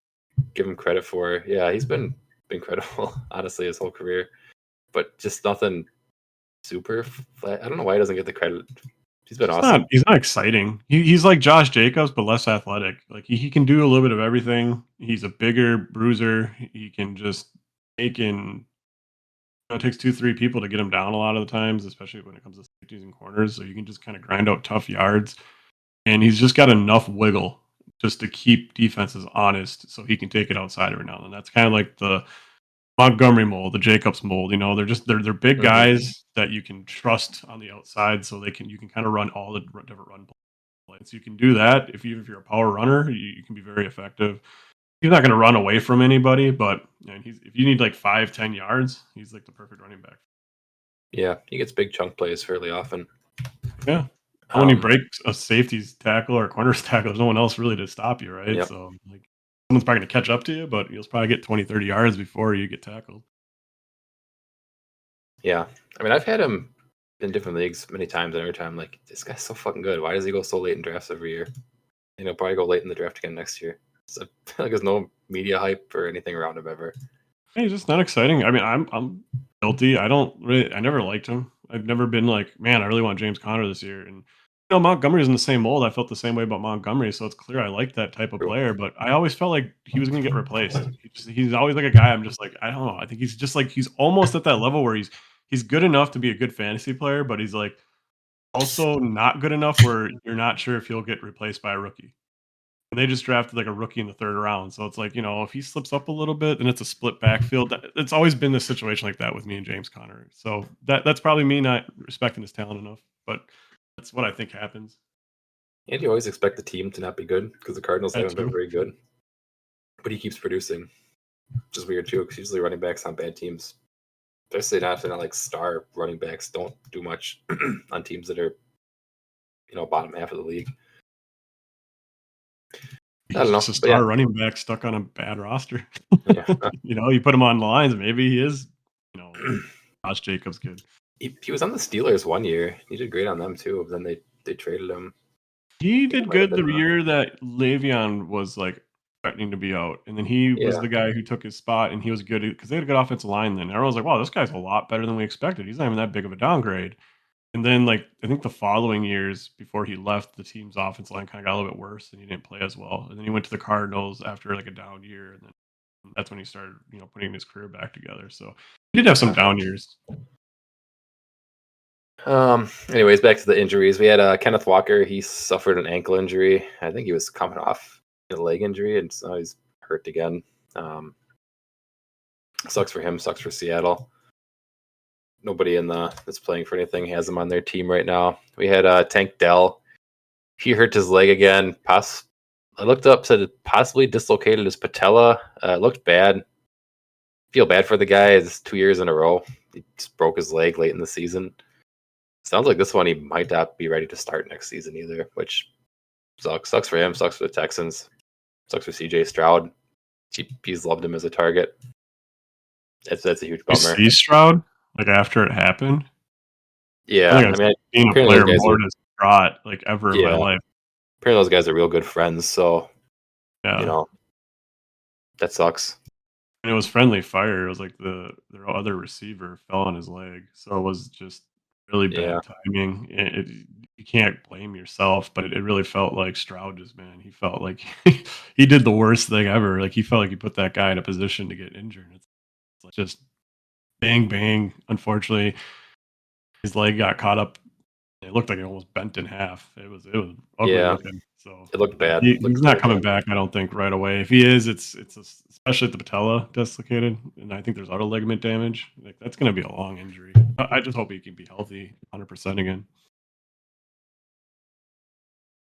give him credit for. Yeah, he's been incredible, honestly, his whole career. But just nothing super flat. I don't know why he doesn't get the credit. He's been awesome. He's not exciting. He's like Josh Jacobs, but less athletic. Like he can do a little bit of everything. He's a bigger bruiser. He can just take in. It takes 2-3 people to get him down a lot of the times, especially when it comes to safeties and corners. So you can just kind of grind out tough yards, and he's just got enough wiggle just to keep defenses honest, so he can take it outside every now and then. That's kind of like the Montgomery mold, the Jacobs mold. They're big guys that you can trust on the outside, so you can kind of run all the different run plays. You can do that if you're a power runner, you can be very effective. He's not going to run away from anybody, but if you need like 5-10 yards, he's like the perfect running back. Yeah, he gets big chunk plays fairly often. Yeah. When he breaks a safety's tackle or a corner's tackle, there's no one else really to stop you, right? Yep. So like someone's probably going to catch up to you, but you'll probably get 20-30 yards before you get tackled. Yeah. I mean, I've had him in different leagues many times, and every time I'm like, this guy's so fucking good. Why does he go so late in drafts every year? And he'll probably go late in the draft again next year. So I feel like there's no media hype or anything around him ever. Hey, he's just not exciting. I mean, I'm guilty. I never liked him. I've never been like, man, I really want James Conner this year. And Montgomery's in the same mold. I felt the same way about Montgomery, so it's clear I like that type of True. player. But I always felt like he was going to get replaced. He's always like a guy. I'm just like, I don't know. I think he's just like he's almost at that level where he's good enough to be a good fantasy player, but he's like also not good enough where you're not sure if he'll get replaced by a rookie. And they just drafted like a rookie in the 3rd round. So it's like, if he slips up a little bit, then it's a split backfield. It's always been the situation like that with me and James Conner. So that's probably me not respecting his talent enough, but that's what I think happens. And you always expect the team to not be good because the Cardinals That haven't been too. very good. But he keeps producing. Which is weird too, because usually running backs on bad teams, especially not if they're not like star running backs, don't do much on teams that are, bottom half of the league. I He's don't know. just a But yeah. star running back stuck on a bad roster. Yeah. You put him on lines, maybe he is, Josh Jacobs good. He was on the Steelers one year. He did great on them too. But then they traded him. He I think it did might have good the been year that Le'Veon was like threatening to be out, and then he was Yeah. the guy who took his spot, and he was good because they had a good offensive line. Then everyone was like, "Wow, this guy's a lot better than we expected. He's not even that big of a downgrade." And then, like, I think the following years before he left, the team's offensive line kind of got a little bit worse, and he didn't play as well. And then he went to the Cardinals after like a down year, and then that's when he started, putting his career back together. So he did have some down years. Anyways, back to the injuries. We had Kenneth Walker. He suffered an ankle injury. I think he was coming off a leg injury, and so he's hurt again. Sucks for him. Sucks for Seattle. Nobody that's playing for anything has him on their team right now. We had Tank Dell. He hurt his leg again. I looked up, said it possibly dislocated his patella. It looked bad. Feel bad for the guy. It's 2 years in a row. He just broke his leg late in the season. Sounds like this one he might not be ready to start next season either, which sucks. Sucks for him. Sucks for the Texans. Sucks for CJ Stroud. He's loved him as a target. That's a huge You bummer. see Stroud like after it happened. Yeah, I mean, seen a player more distraught like ever in my life. Apparently, those guys are real good friends. So, Yeah, that sucks. and it was friendly fire. It was like their other receiver fell on his leg, so it was just really bad timing. You can't blame yourself, but it really felt like Stroud he felt like he did the worst thing ever. Like he felt like he put that guy in a position to get injured. It's like just bang bang. Unfortunately, his leg got caught up. It looked like it almost bent in half. It was ugly looking. So it looked bad. He's not coming back, I don't think, right away. If he is, it's especially at the patella dislocated, and I think there's other ligament damage. Like that's going to be a long injury. I just hope he can be healthy 100% again.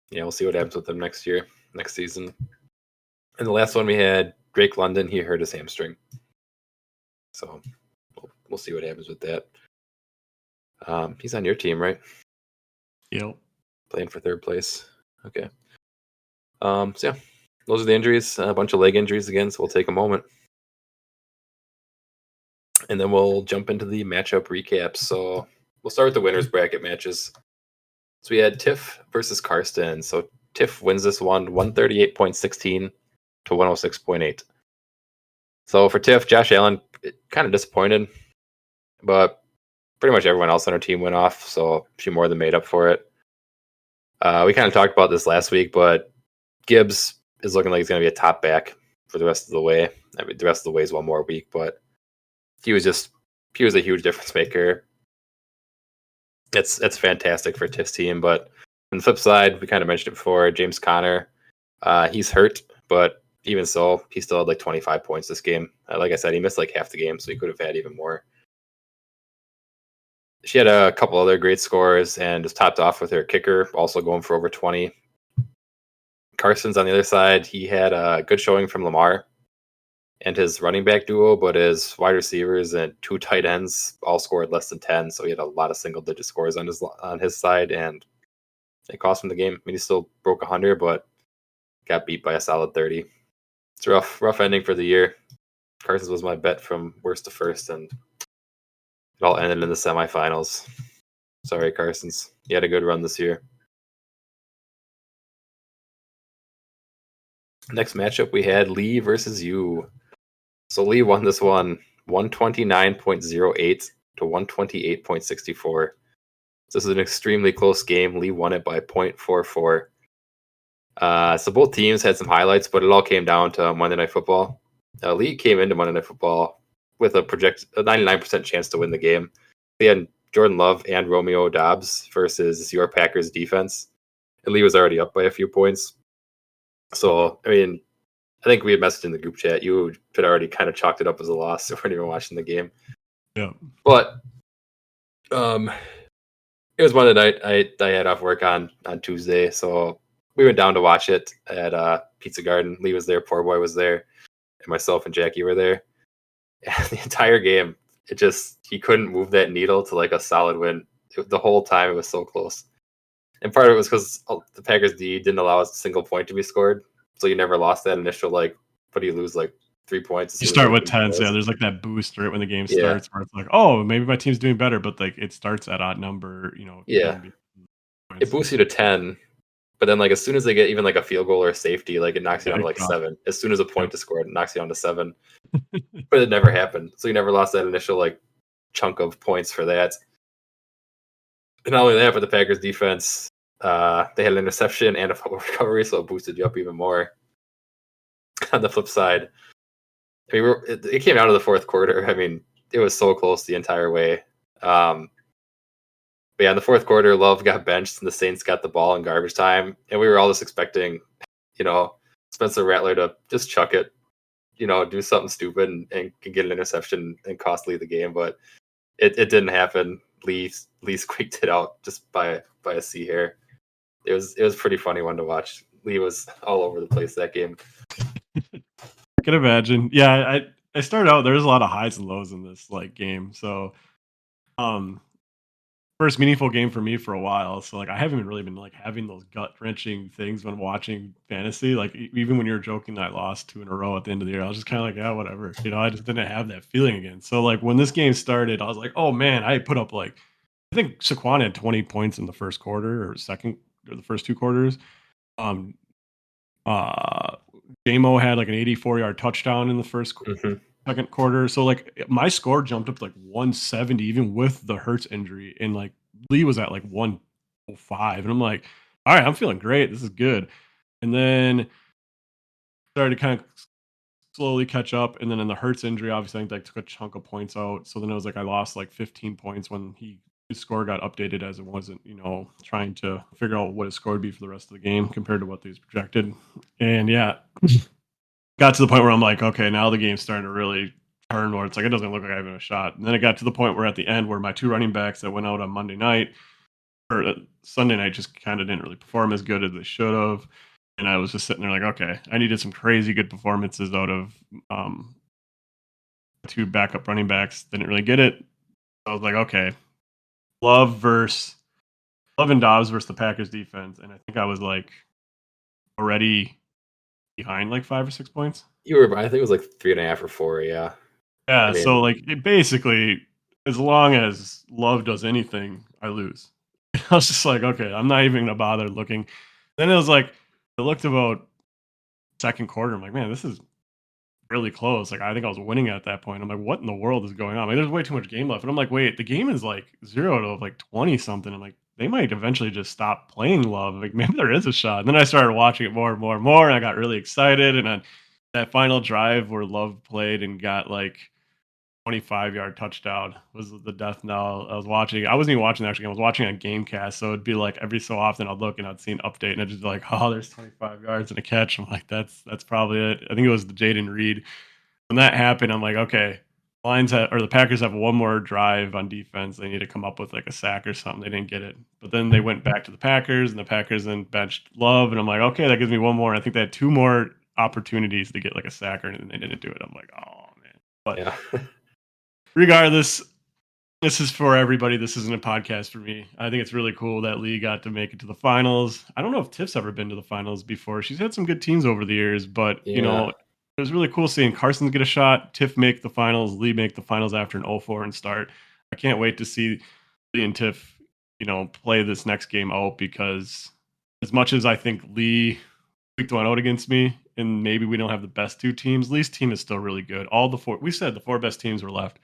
Yeah, we'll see what happens with him next season. And the last one we had Drake London. He hurt his hamstring, so we'll see what happens with that. He's on your team, right? Yep. Playing for 3rd place. Okay. So yeah, those are the injuries. A bunch of leg injuries again, so we'll take a moment. And then we'll jump into the matchup recaps. So we'll start with the winners bracket matches. So we had Tiff versus Karsten. So Tiff wins this one 138.16 to 106.8. So for Tiff, Josh Allen kind of disappointed, but pretty much everyone else on our team went off, so she more than made up for it. We kind of talked about this last week, but Gibbs is looking like he's going to be a top back for the rest of the way. I mean, the rest of the way is one more week, but he was a huge difference maker. It's fantastic for Tiff's team, but on the flip side, we kind of mentioned it before, James Conner, he's hurt, but even so, he still had like 25 points this game. Like I said, he missed like half the game, so he could have had even more. She had a couple other great scores and was topped off with her kicker, also going for over 20. Carson's on the other side. He had a good showing from Lamar and his running back duo, but his wide receivers and 2 tight ends all scored less than 10, so he had a lot of single-digit scores on his side, and it cost him the game. I mean, he still broke 100, but got beat by a solid 30. It's a rough ending for the year. Carson's was my bet from worst to first, and it all ended in the semifinals. Sorry, Carson's. You had a good run this year. Next matchup, we had Lee versus you. So Lee won this one 129.08 to 128.64. This is an extremely close game. Lee won it by 0.44. So both teams had some highlights, but it all came down to Monday Night Football. Lee came into Monday Night Football with a 99% chance to win the game. They had Jordan Love and Romeo Doubs versus your Packers defense. And Lee was already up by a few points. So, I mean, I think we had messaged in the group chat. You had already kind of chalked it up as a loss, so we weren't even watching the game. Yeah. But it was Monday night. I had off work on Tuesday, so we went down to watch it at Pizza Garden. Lee was there, Poor Boy was there, and myself and Jackie were there. And the entire game, he couldn't move that needle to like a solid win. The whole time it was so close. And part of it was because the Packers D didn't allow a single point to be scored, so you never lost that initial what do you lose 3 points? You start with 10, so yeah, there's like that boost right when the game starts where it's like, oh, maybe my team's doing better, but like it starts at odd number, 10 it boosts you to 10, but then as soon as they get even a field goal or a safety, it knocks you down to 7. As soon as a point is scored, it knocks you down to 7. But it never happened, so you never lost that initial chunk of points for that. And not only that, but the Packers defense, they had an interception and a fumble recovery, so it boosted you up even more. On the flip side, I mean, it came out of the fourth quarter. I mean, it was so close the entire way. But yeah, in the fourth quarter, Love got benched and the Saints got the ball in garbage time. And we were all just expecting, Spencer Rattler to just chuck it, do something stupid and get an interception and cost Lee the game. But it didn't happen. Lee squeaked it out just by a C hair. It was pretty funny one to watch. Lee was all over the place that game. I can imagine. Yeah, I started out. There's a lot of highs and lows in this game. So, first meaningful game for me for a while. So I haven't really been having those gut wrenching things when watching fantasy. Even when you were joking that I lost 2 in a row at the end of the year, I was just kind of like, yeah, whatever. I just didn't have that feeling again. So when this game started, I was like, oh man, I put up I think Saquon had 20 points in the first quarter or the first 2 quarters. Jamo had an 84-yard touchdown in the first second quarter. So my score jumped up to 170 even with the Hurts injury, and Lee was at 105, and I'm like, all right, I'm feeling great. This is good. And then started to kind of slowly catch up, and then in the Hurts injury, obviously I think that took a chunk of points out. So then it was I lost 15 points when his score got updated as it wasn't, trying to figure out what his score would be for the rest of the game compared to what these projected. And yeah, got to the point where I'm like, okay, now the game's starting to really turn where it's it doesn't look like I have a shot. And then it got to the point where at the end where my 2 running backs that went out on Monday night or Sunday night just kind of didn't really perform as good as they should have. And I was just sitting there okay, I needed some crazy good performances out of 2 backup running backs. Didn't really get it. So I was like, okay, Love and Dobbs versus the Packers defense. And I think I was already behind 5 or 6 points. You were, I think it was 3.5 or 4. Yeah. Yeah. I mean, so it basically, as long as Love does anything, I lose. I was just okay, I'm not even gonna bother looking. Then it was I looked about second quarter. I'm like, man, this is really close. I think I was winning at that point. I'm like, what in the world is going on? There's way too much game left. And I'm like, wait, the game is 0 to 20 something. I'm like, they might eventually just stop playing Love. Maybe there is a shot. And then I started watching it more and more and more, and I got really excited. And on that final drive where Love played and got 25-yard touchdown was the death knell. I wasn't even watching the actual game. I was watching on Gamecast, so it'd be every so often I'd look and I'd see an update, and I'd just be oh, there's 25 yards and a catch. I'm like, that's probably it. I think it was the Jaden Reed. When that happened, I'm like, okay, the Packers have one more drive on defense. They need to come up with a sack or something. They didn't get it, but then they went back to the Packers, and the Packers then benched Love, and I'm like, okay, that gives me one more. I think they had 2 more opportunities to get a sacker, and they didn't do it. I'm like, oh man, but. Yeah. Regardless, this is for everybody. This isn't a podcast for me. I think it's really cool that Lee got to make it to the finals. I don't know if Tiff's ever been to the finals before. She's had some good teams over the years, but it was really cool seeing Carson get a shot, Tiff make the finals, Lee make the finals after an 0-4 and start. I can't wait to see Lee and Tiff, play this next game out, because as much as I think Lee week one out against me, and maybe we don't have the best 2 teams, Lee's team is still really good. We said the 4 best teams were left.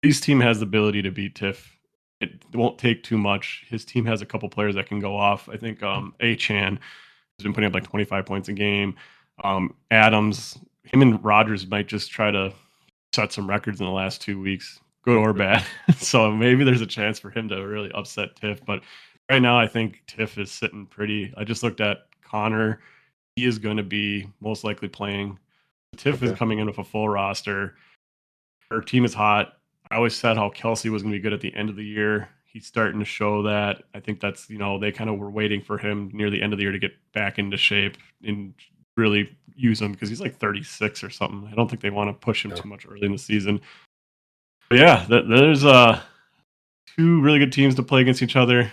Lee's team has the ability to beat Tiff. It won't take too much. His team has a couple players that can go off. I think Chan has been putting up 25 points a game. Adams, him and Rodgers might just try to set some records in the last 2 weeks, good or bad. So maybe there's a chance for him to really upset Tiff. But right now, I think Tiff is sitting pretty. I just looked at Connor. he is going to be most likely playing. Tiff is Okay. coming in with a full roster. Her team is hot. I always said how Kelsey was going to be good at the end of the year. He's starting to show that. I think that's, they kind of were waiting for him near the end of the year to get back into shape and really use him because he's like 36 or something. I don't think they want to push him No. too much early in the season. But yeah, there's two really good teams to play against each other.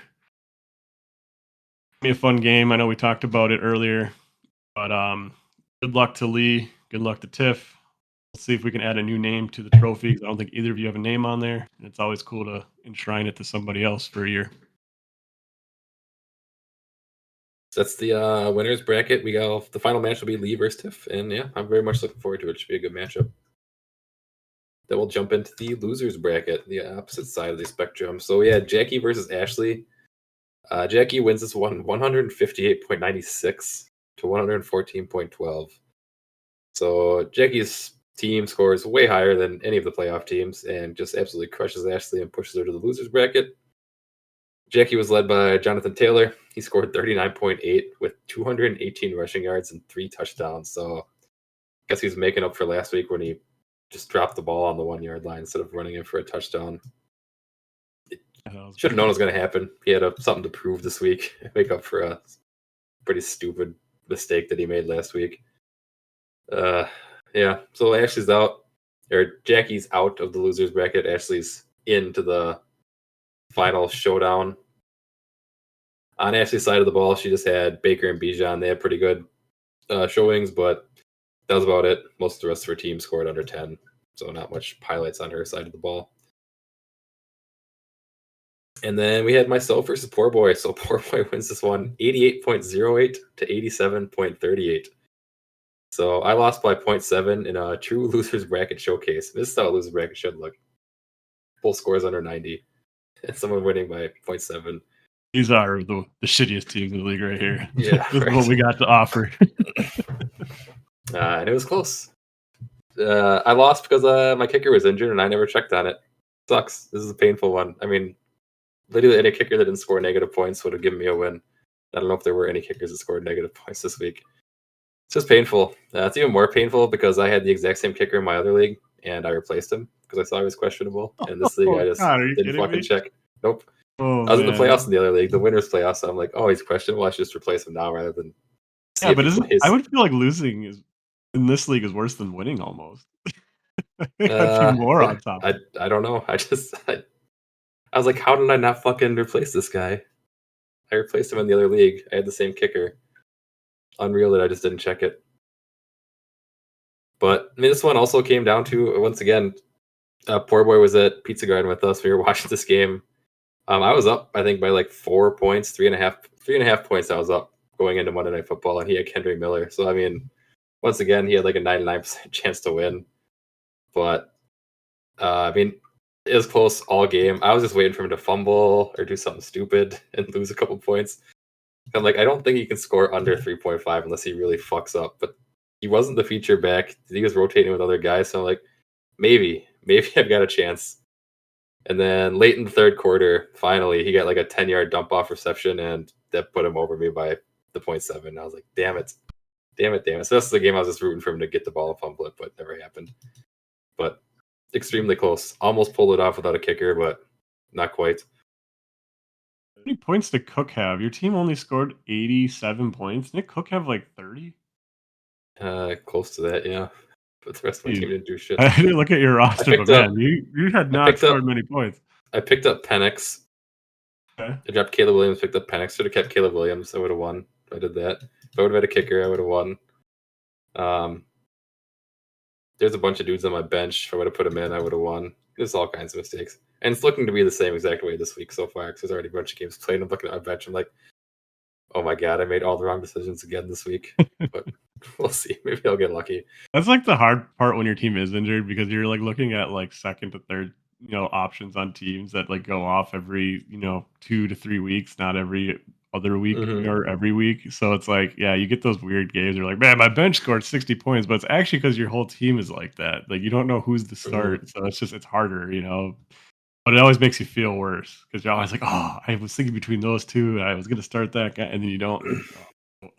Be a fun game. I know we talked about it earlier, but good luck to Lee. Good luck to Tiff. We'll see if we can add a new name to the trophy. 'Cause I don't think either of you have a name on there. And it's always cool to enshrine it to somebody else for a year. So that's the winners bracket. We got the final match will be Lee versus Tiff, and yeah, I'm very much looking forward to it. It should be a good matchup. Then we'll jump into the losers bracket, the opposite side of the spectrum. So we had Jackie versus Ashley. Jackie wins this one 158.96 to 114.12. So Jackie's team scores way higher than any of the playoff teams and just absolutely crushes Ashley and pushes her to the losers bracket. Jackie was led by Jonathan Taylor. He scored 39.8 with 218 rushing yards and 3 touchdowns. So I guess he's making up for last week when he just dropped the ball on the 1 yard line instead of running in for a touchdown. Should have known it was going to happen. He had something to prove this week. Make up for a pretty stupid mistake that he made last week. Yeah. So Ashley's out, or Jackie's out of the losers bracket. Ashley's into the final showdown. On Ashley's side of the ball, she just had Baker and Bijan. They had pretty good showings, but that was about it. Most of the rest of her team scored under 10, so not much highlights on her side of the ball. And then we had myself versus Poor Boy. So Poor Boy wins this one 88.08 to 87.38. So I lost by 0.7 in a true losers bracket showcase. This is how a loser bracket should look. Full scores under 90. And someone winning by 0.7. These are the shittiest teams in the league right here. Yeah, This is what we got to offer. And it was close. I lost because my kicker was injured and I never checked on it. Sucks. This is a painful one. I mean, literally any kicker that didn't score negative points would have given me a win. I don't know if there were any kickers that scored negative points this week. It's just painful. It's even more painful because I had the exact same kicker in my other league and I replaced him because I saw he was questionable. In this league, I just didn't fucking check. Nope. Oh, I was in the playoffs in the other league, the winners playoffs. So I'm like, oh, he's questionable. I should just replace him now rather than. Yeah, but I would feel like losing in this league is worse than winning almost. I more on top. I don't know. I was like, how did I not fucking replace this guy? I replaced him in the other league. I had the same kicker. Unreal that I just didn't check it. But I mean, this one also came down to, once again, Poor Boy was at Pizza Garden with us. We were watching this game. I was up, I think, by like 4 points, 3.5 points. I was up going into Monday Night Football, and he had Kendry Miller. So I mean, once again, he had like a 99% chance to win. But I mean, it was close all game. I was just waiting for him to fumble or do something stupid and lose a couple points. I'm like, I don't think he can score under 3.5 unless he really fucks up. But he wasn't the feature back. He was rotating with other guys. So I'm like, maybe I've got a chance. And then late in the third quarter, finally, he got like a 10-yard dump off reception, and that put him over me by the 0.7. I was like, damn it. So that's the game I was just rooting for him to get the ball and fumble it, but it never happened. But extremely close. Almost pulled it off without a kicker, but not quite. How many points did Cook have? Your team only scored 87 points. Didn't Cook have like 30? Close to that, yeah. But the rest of my team didn't do shit. I didn't look at your roster, but man, you had not scored many points. I picked up Penix. Okay. I dropped Caleb Williams, picked up Penix. Should have kept Caleb Williams. I would have won if I did that. If I would have had a kicker, I would have won. There's a bunch of dudes on my bench. If I would have put them in, I would have won. There's all kinds of mistakes. And it's looking to be the same exact way this week so far because there's already a bunch of games played. I'm looking at my bench. I'm like, oh my God, I made all the wrong decisions again this week. But we'll see. Maybe I'll get lucky. That's like the hard part when your team is injured because you're like looking at like second to third, options on teams that like go off every, 2 to 3 weeks, not every other week or every week. So it's like, yeah, you get those weird games. You're like, man, my bench scored 60 points, but it's actually because your whole team is like that. Like you don't know who's the start. So it's harder, but it always makes you feel worse because you're always like, oh, I was thinking between those two. I was going to start that guy. And then you don't.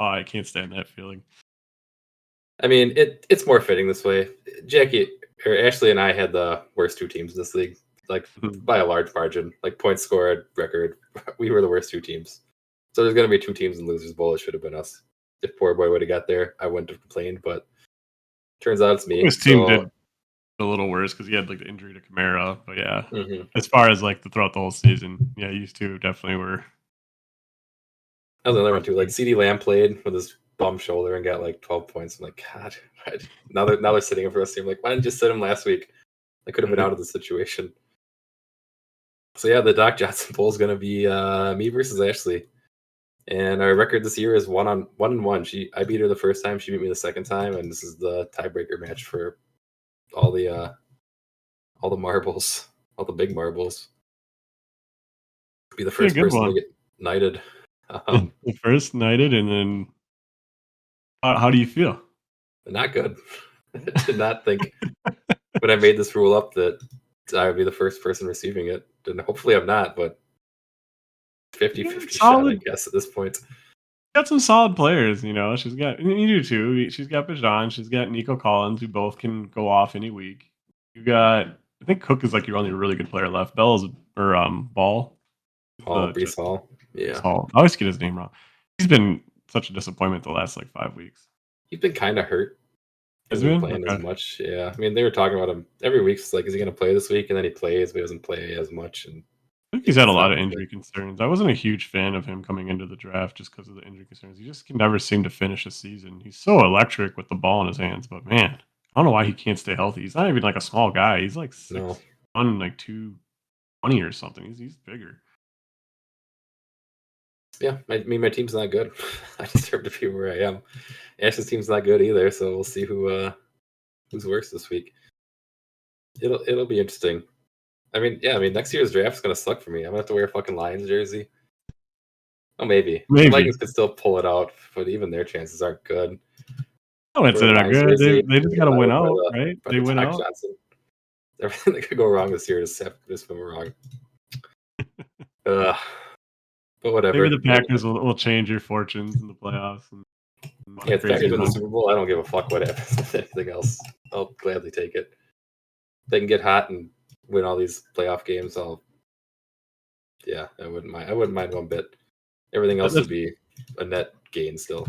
Oh, I can't stand that feeling. I mean, it's more fitting this way. Jackie or Ashley and I had the worst two teams in this league, like by a large margin. Like points scored, record, we were the worst two teams. So there's going to be two teams in losers bowl. It should have been us. If poor boy would have got there, I wouldn't have complained. But turns out it's me. This team did a little worse because he had like the injury to Kamara. But yeah, as far as like throughout the whole season, yeah, used to definitely were. That was another one too. Like CD Lamb played with his bum shoulder and got like 12 points. I'm like, God, now they're sitting him for us. I'm like, why didn't you sit him last week? I could have been out of the situation. So yeah, the Doc Johnson Bowl is going to be me versus Ashley, and our record this year is 1-1. I beat her the first time. She beat me the second time, and this is the tiebreaker match for all the marbles, all the big marbles. Be the first person to get knighted. The first knighted, and then how do you feel? Not good. I did not think when I made this rule up that I would be the first person receiving it. And hopefully I'm not, but 50-50 shot, I guess, at this point. Got some solid players, you know. You do too. She's got Bajan, she's got Nico Collins, who both can go off any week. You got, I think Cook is like your only really good player left. Bell is Ball. Brees Hall. Yeah. Hall. I always get his name wrong. He's been such a disappointment the last like 5 weeks. He's been kind of hurt. Hasn't been playing as much. Yeah. I mean, they were talking about him every week. It's like, is he going to play this week? And then he plays, but he doesn't play as much. And I think he's had a lot of injury concerns. I wasn't a huge fan of him coming into the draft just because of the injury concerns. He just can never seem to finish a season. He's so electric with the ball in his hands, but man, I don't know why he can't stay healthy. He's not even like a small guy. He's like 6'1", like 220 or something. He's bigger. Yeah, my team's not good. I deserve to be where I am. Ash's team's not good either, so we'll see who's worse this week. It'll be interesting. I mean, next year's draft's gonna suck for me. I'm gonna have to wear a fucking Lions jersey. Oh, maybe. The Lions could still pull it out, but even their chances aren't good. Oh, it's they're not good. They just gotta win out, right? They win out. Johnson. Everything that could go wrong this year just went wrong. But whatever. Maybe the Packers will change your fortunes in the playoffs. If the Packers win the Super Bowl, I don't give a fuck what happens with anything else. I'll gladly take it. If they can get hot and win all these playoff games, I wouldn't mind. I wouldn't mind one bit. Everything else would be a net gain still.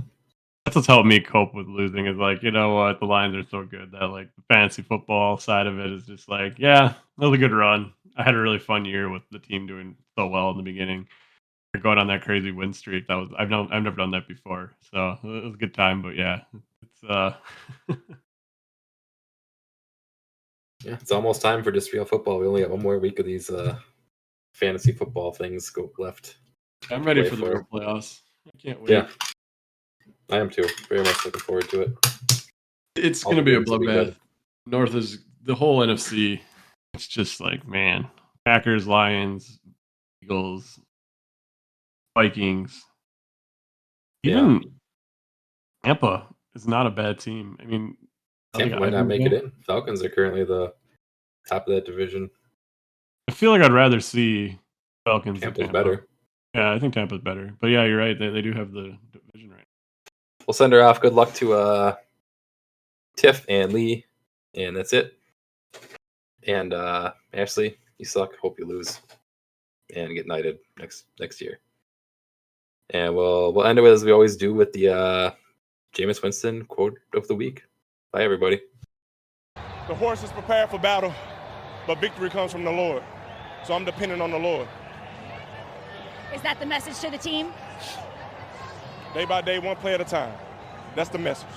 That's what's helped me cope with losing is like, you know what, the Lions are so good that like the fantasy football side of it is just like, yeah, that was a good run. I had a really fun year with the team doing so well in the beginning. Going on that crazy win streak. I've never done that before. So it was a good time, but yeah, it's it's almost time for just real football. We only have one more week of these fantasy football things left. I'm ready for the real playoffs. I can't wait. Yeah. I am too. Very much looking forward to it. It's going to be a bloodbath. North is the whole NFC. It's just like, man, Packers, Lions, Eagles, Vikings. Even Tampa is not a bad team. I mean, Tampa might not make it in. Falcons are currently the top of that division. I feel like I'd rather see Falcons. Tampa's better. Yeah, I think Tampa's better. But yeah, you're right. They do have the division right. We'll send her off. Good luck to Tiff and Lee. And that's it. And Ashley, you suck. Hope you lose. And get knighted next year. And we'll end it as we always do with the Jameis Winston quote of the week. Bye, everybody. The horse is prepared for battle, but victory comes from the Lord. So I'm dependent on the Lord. Is that the message to the team? Day by day, one play at a time. That's the message.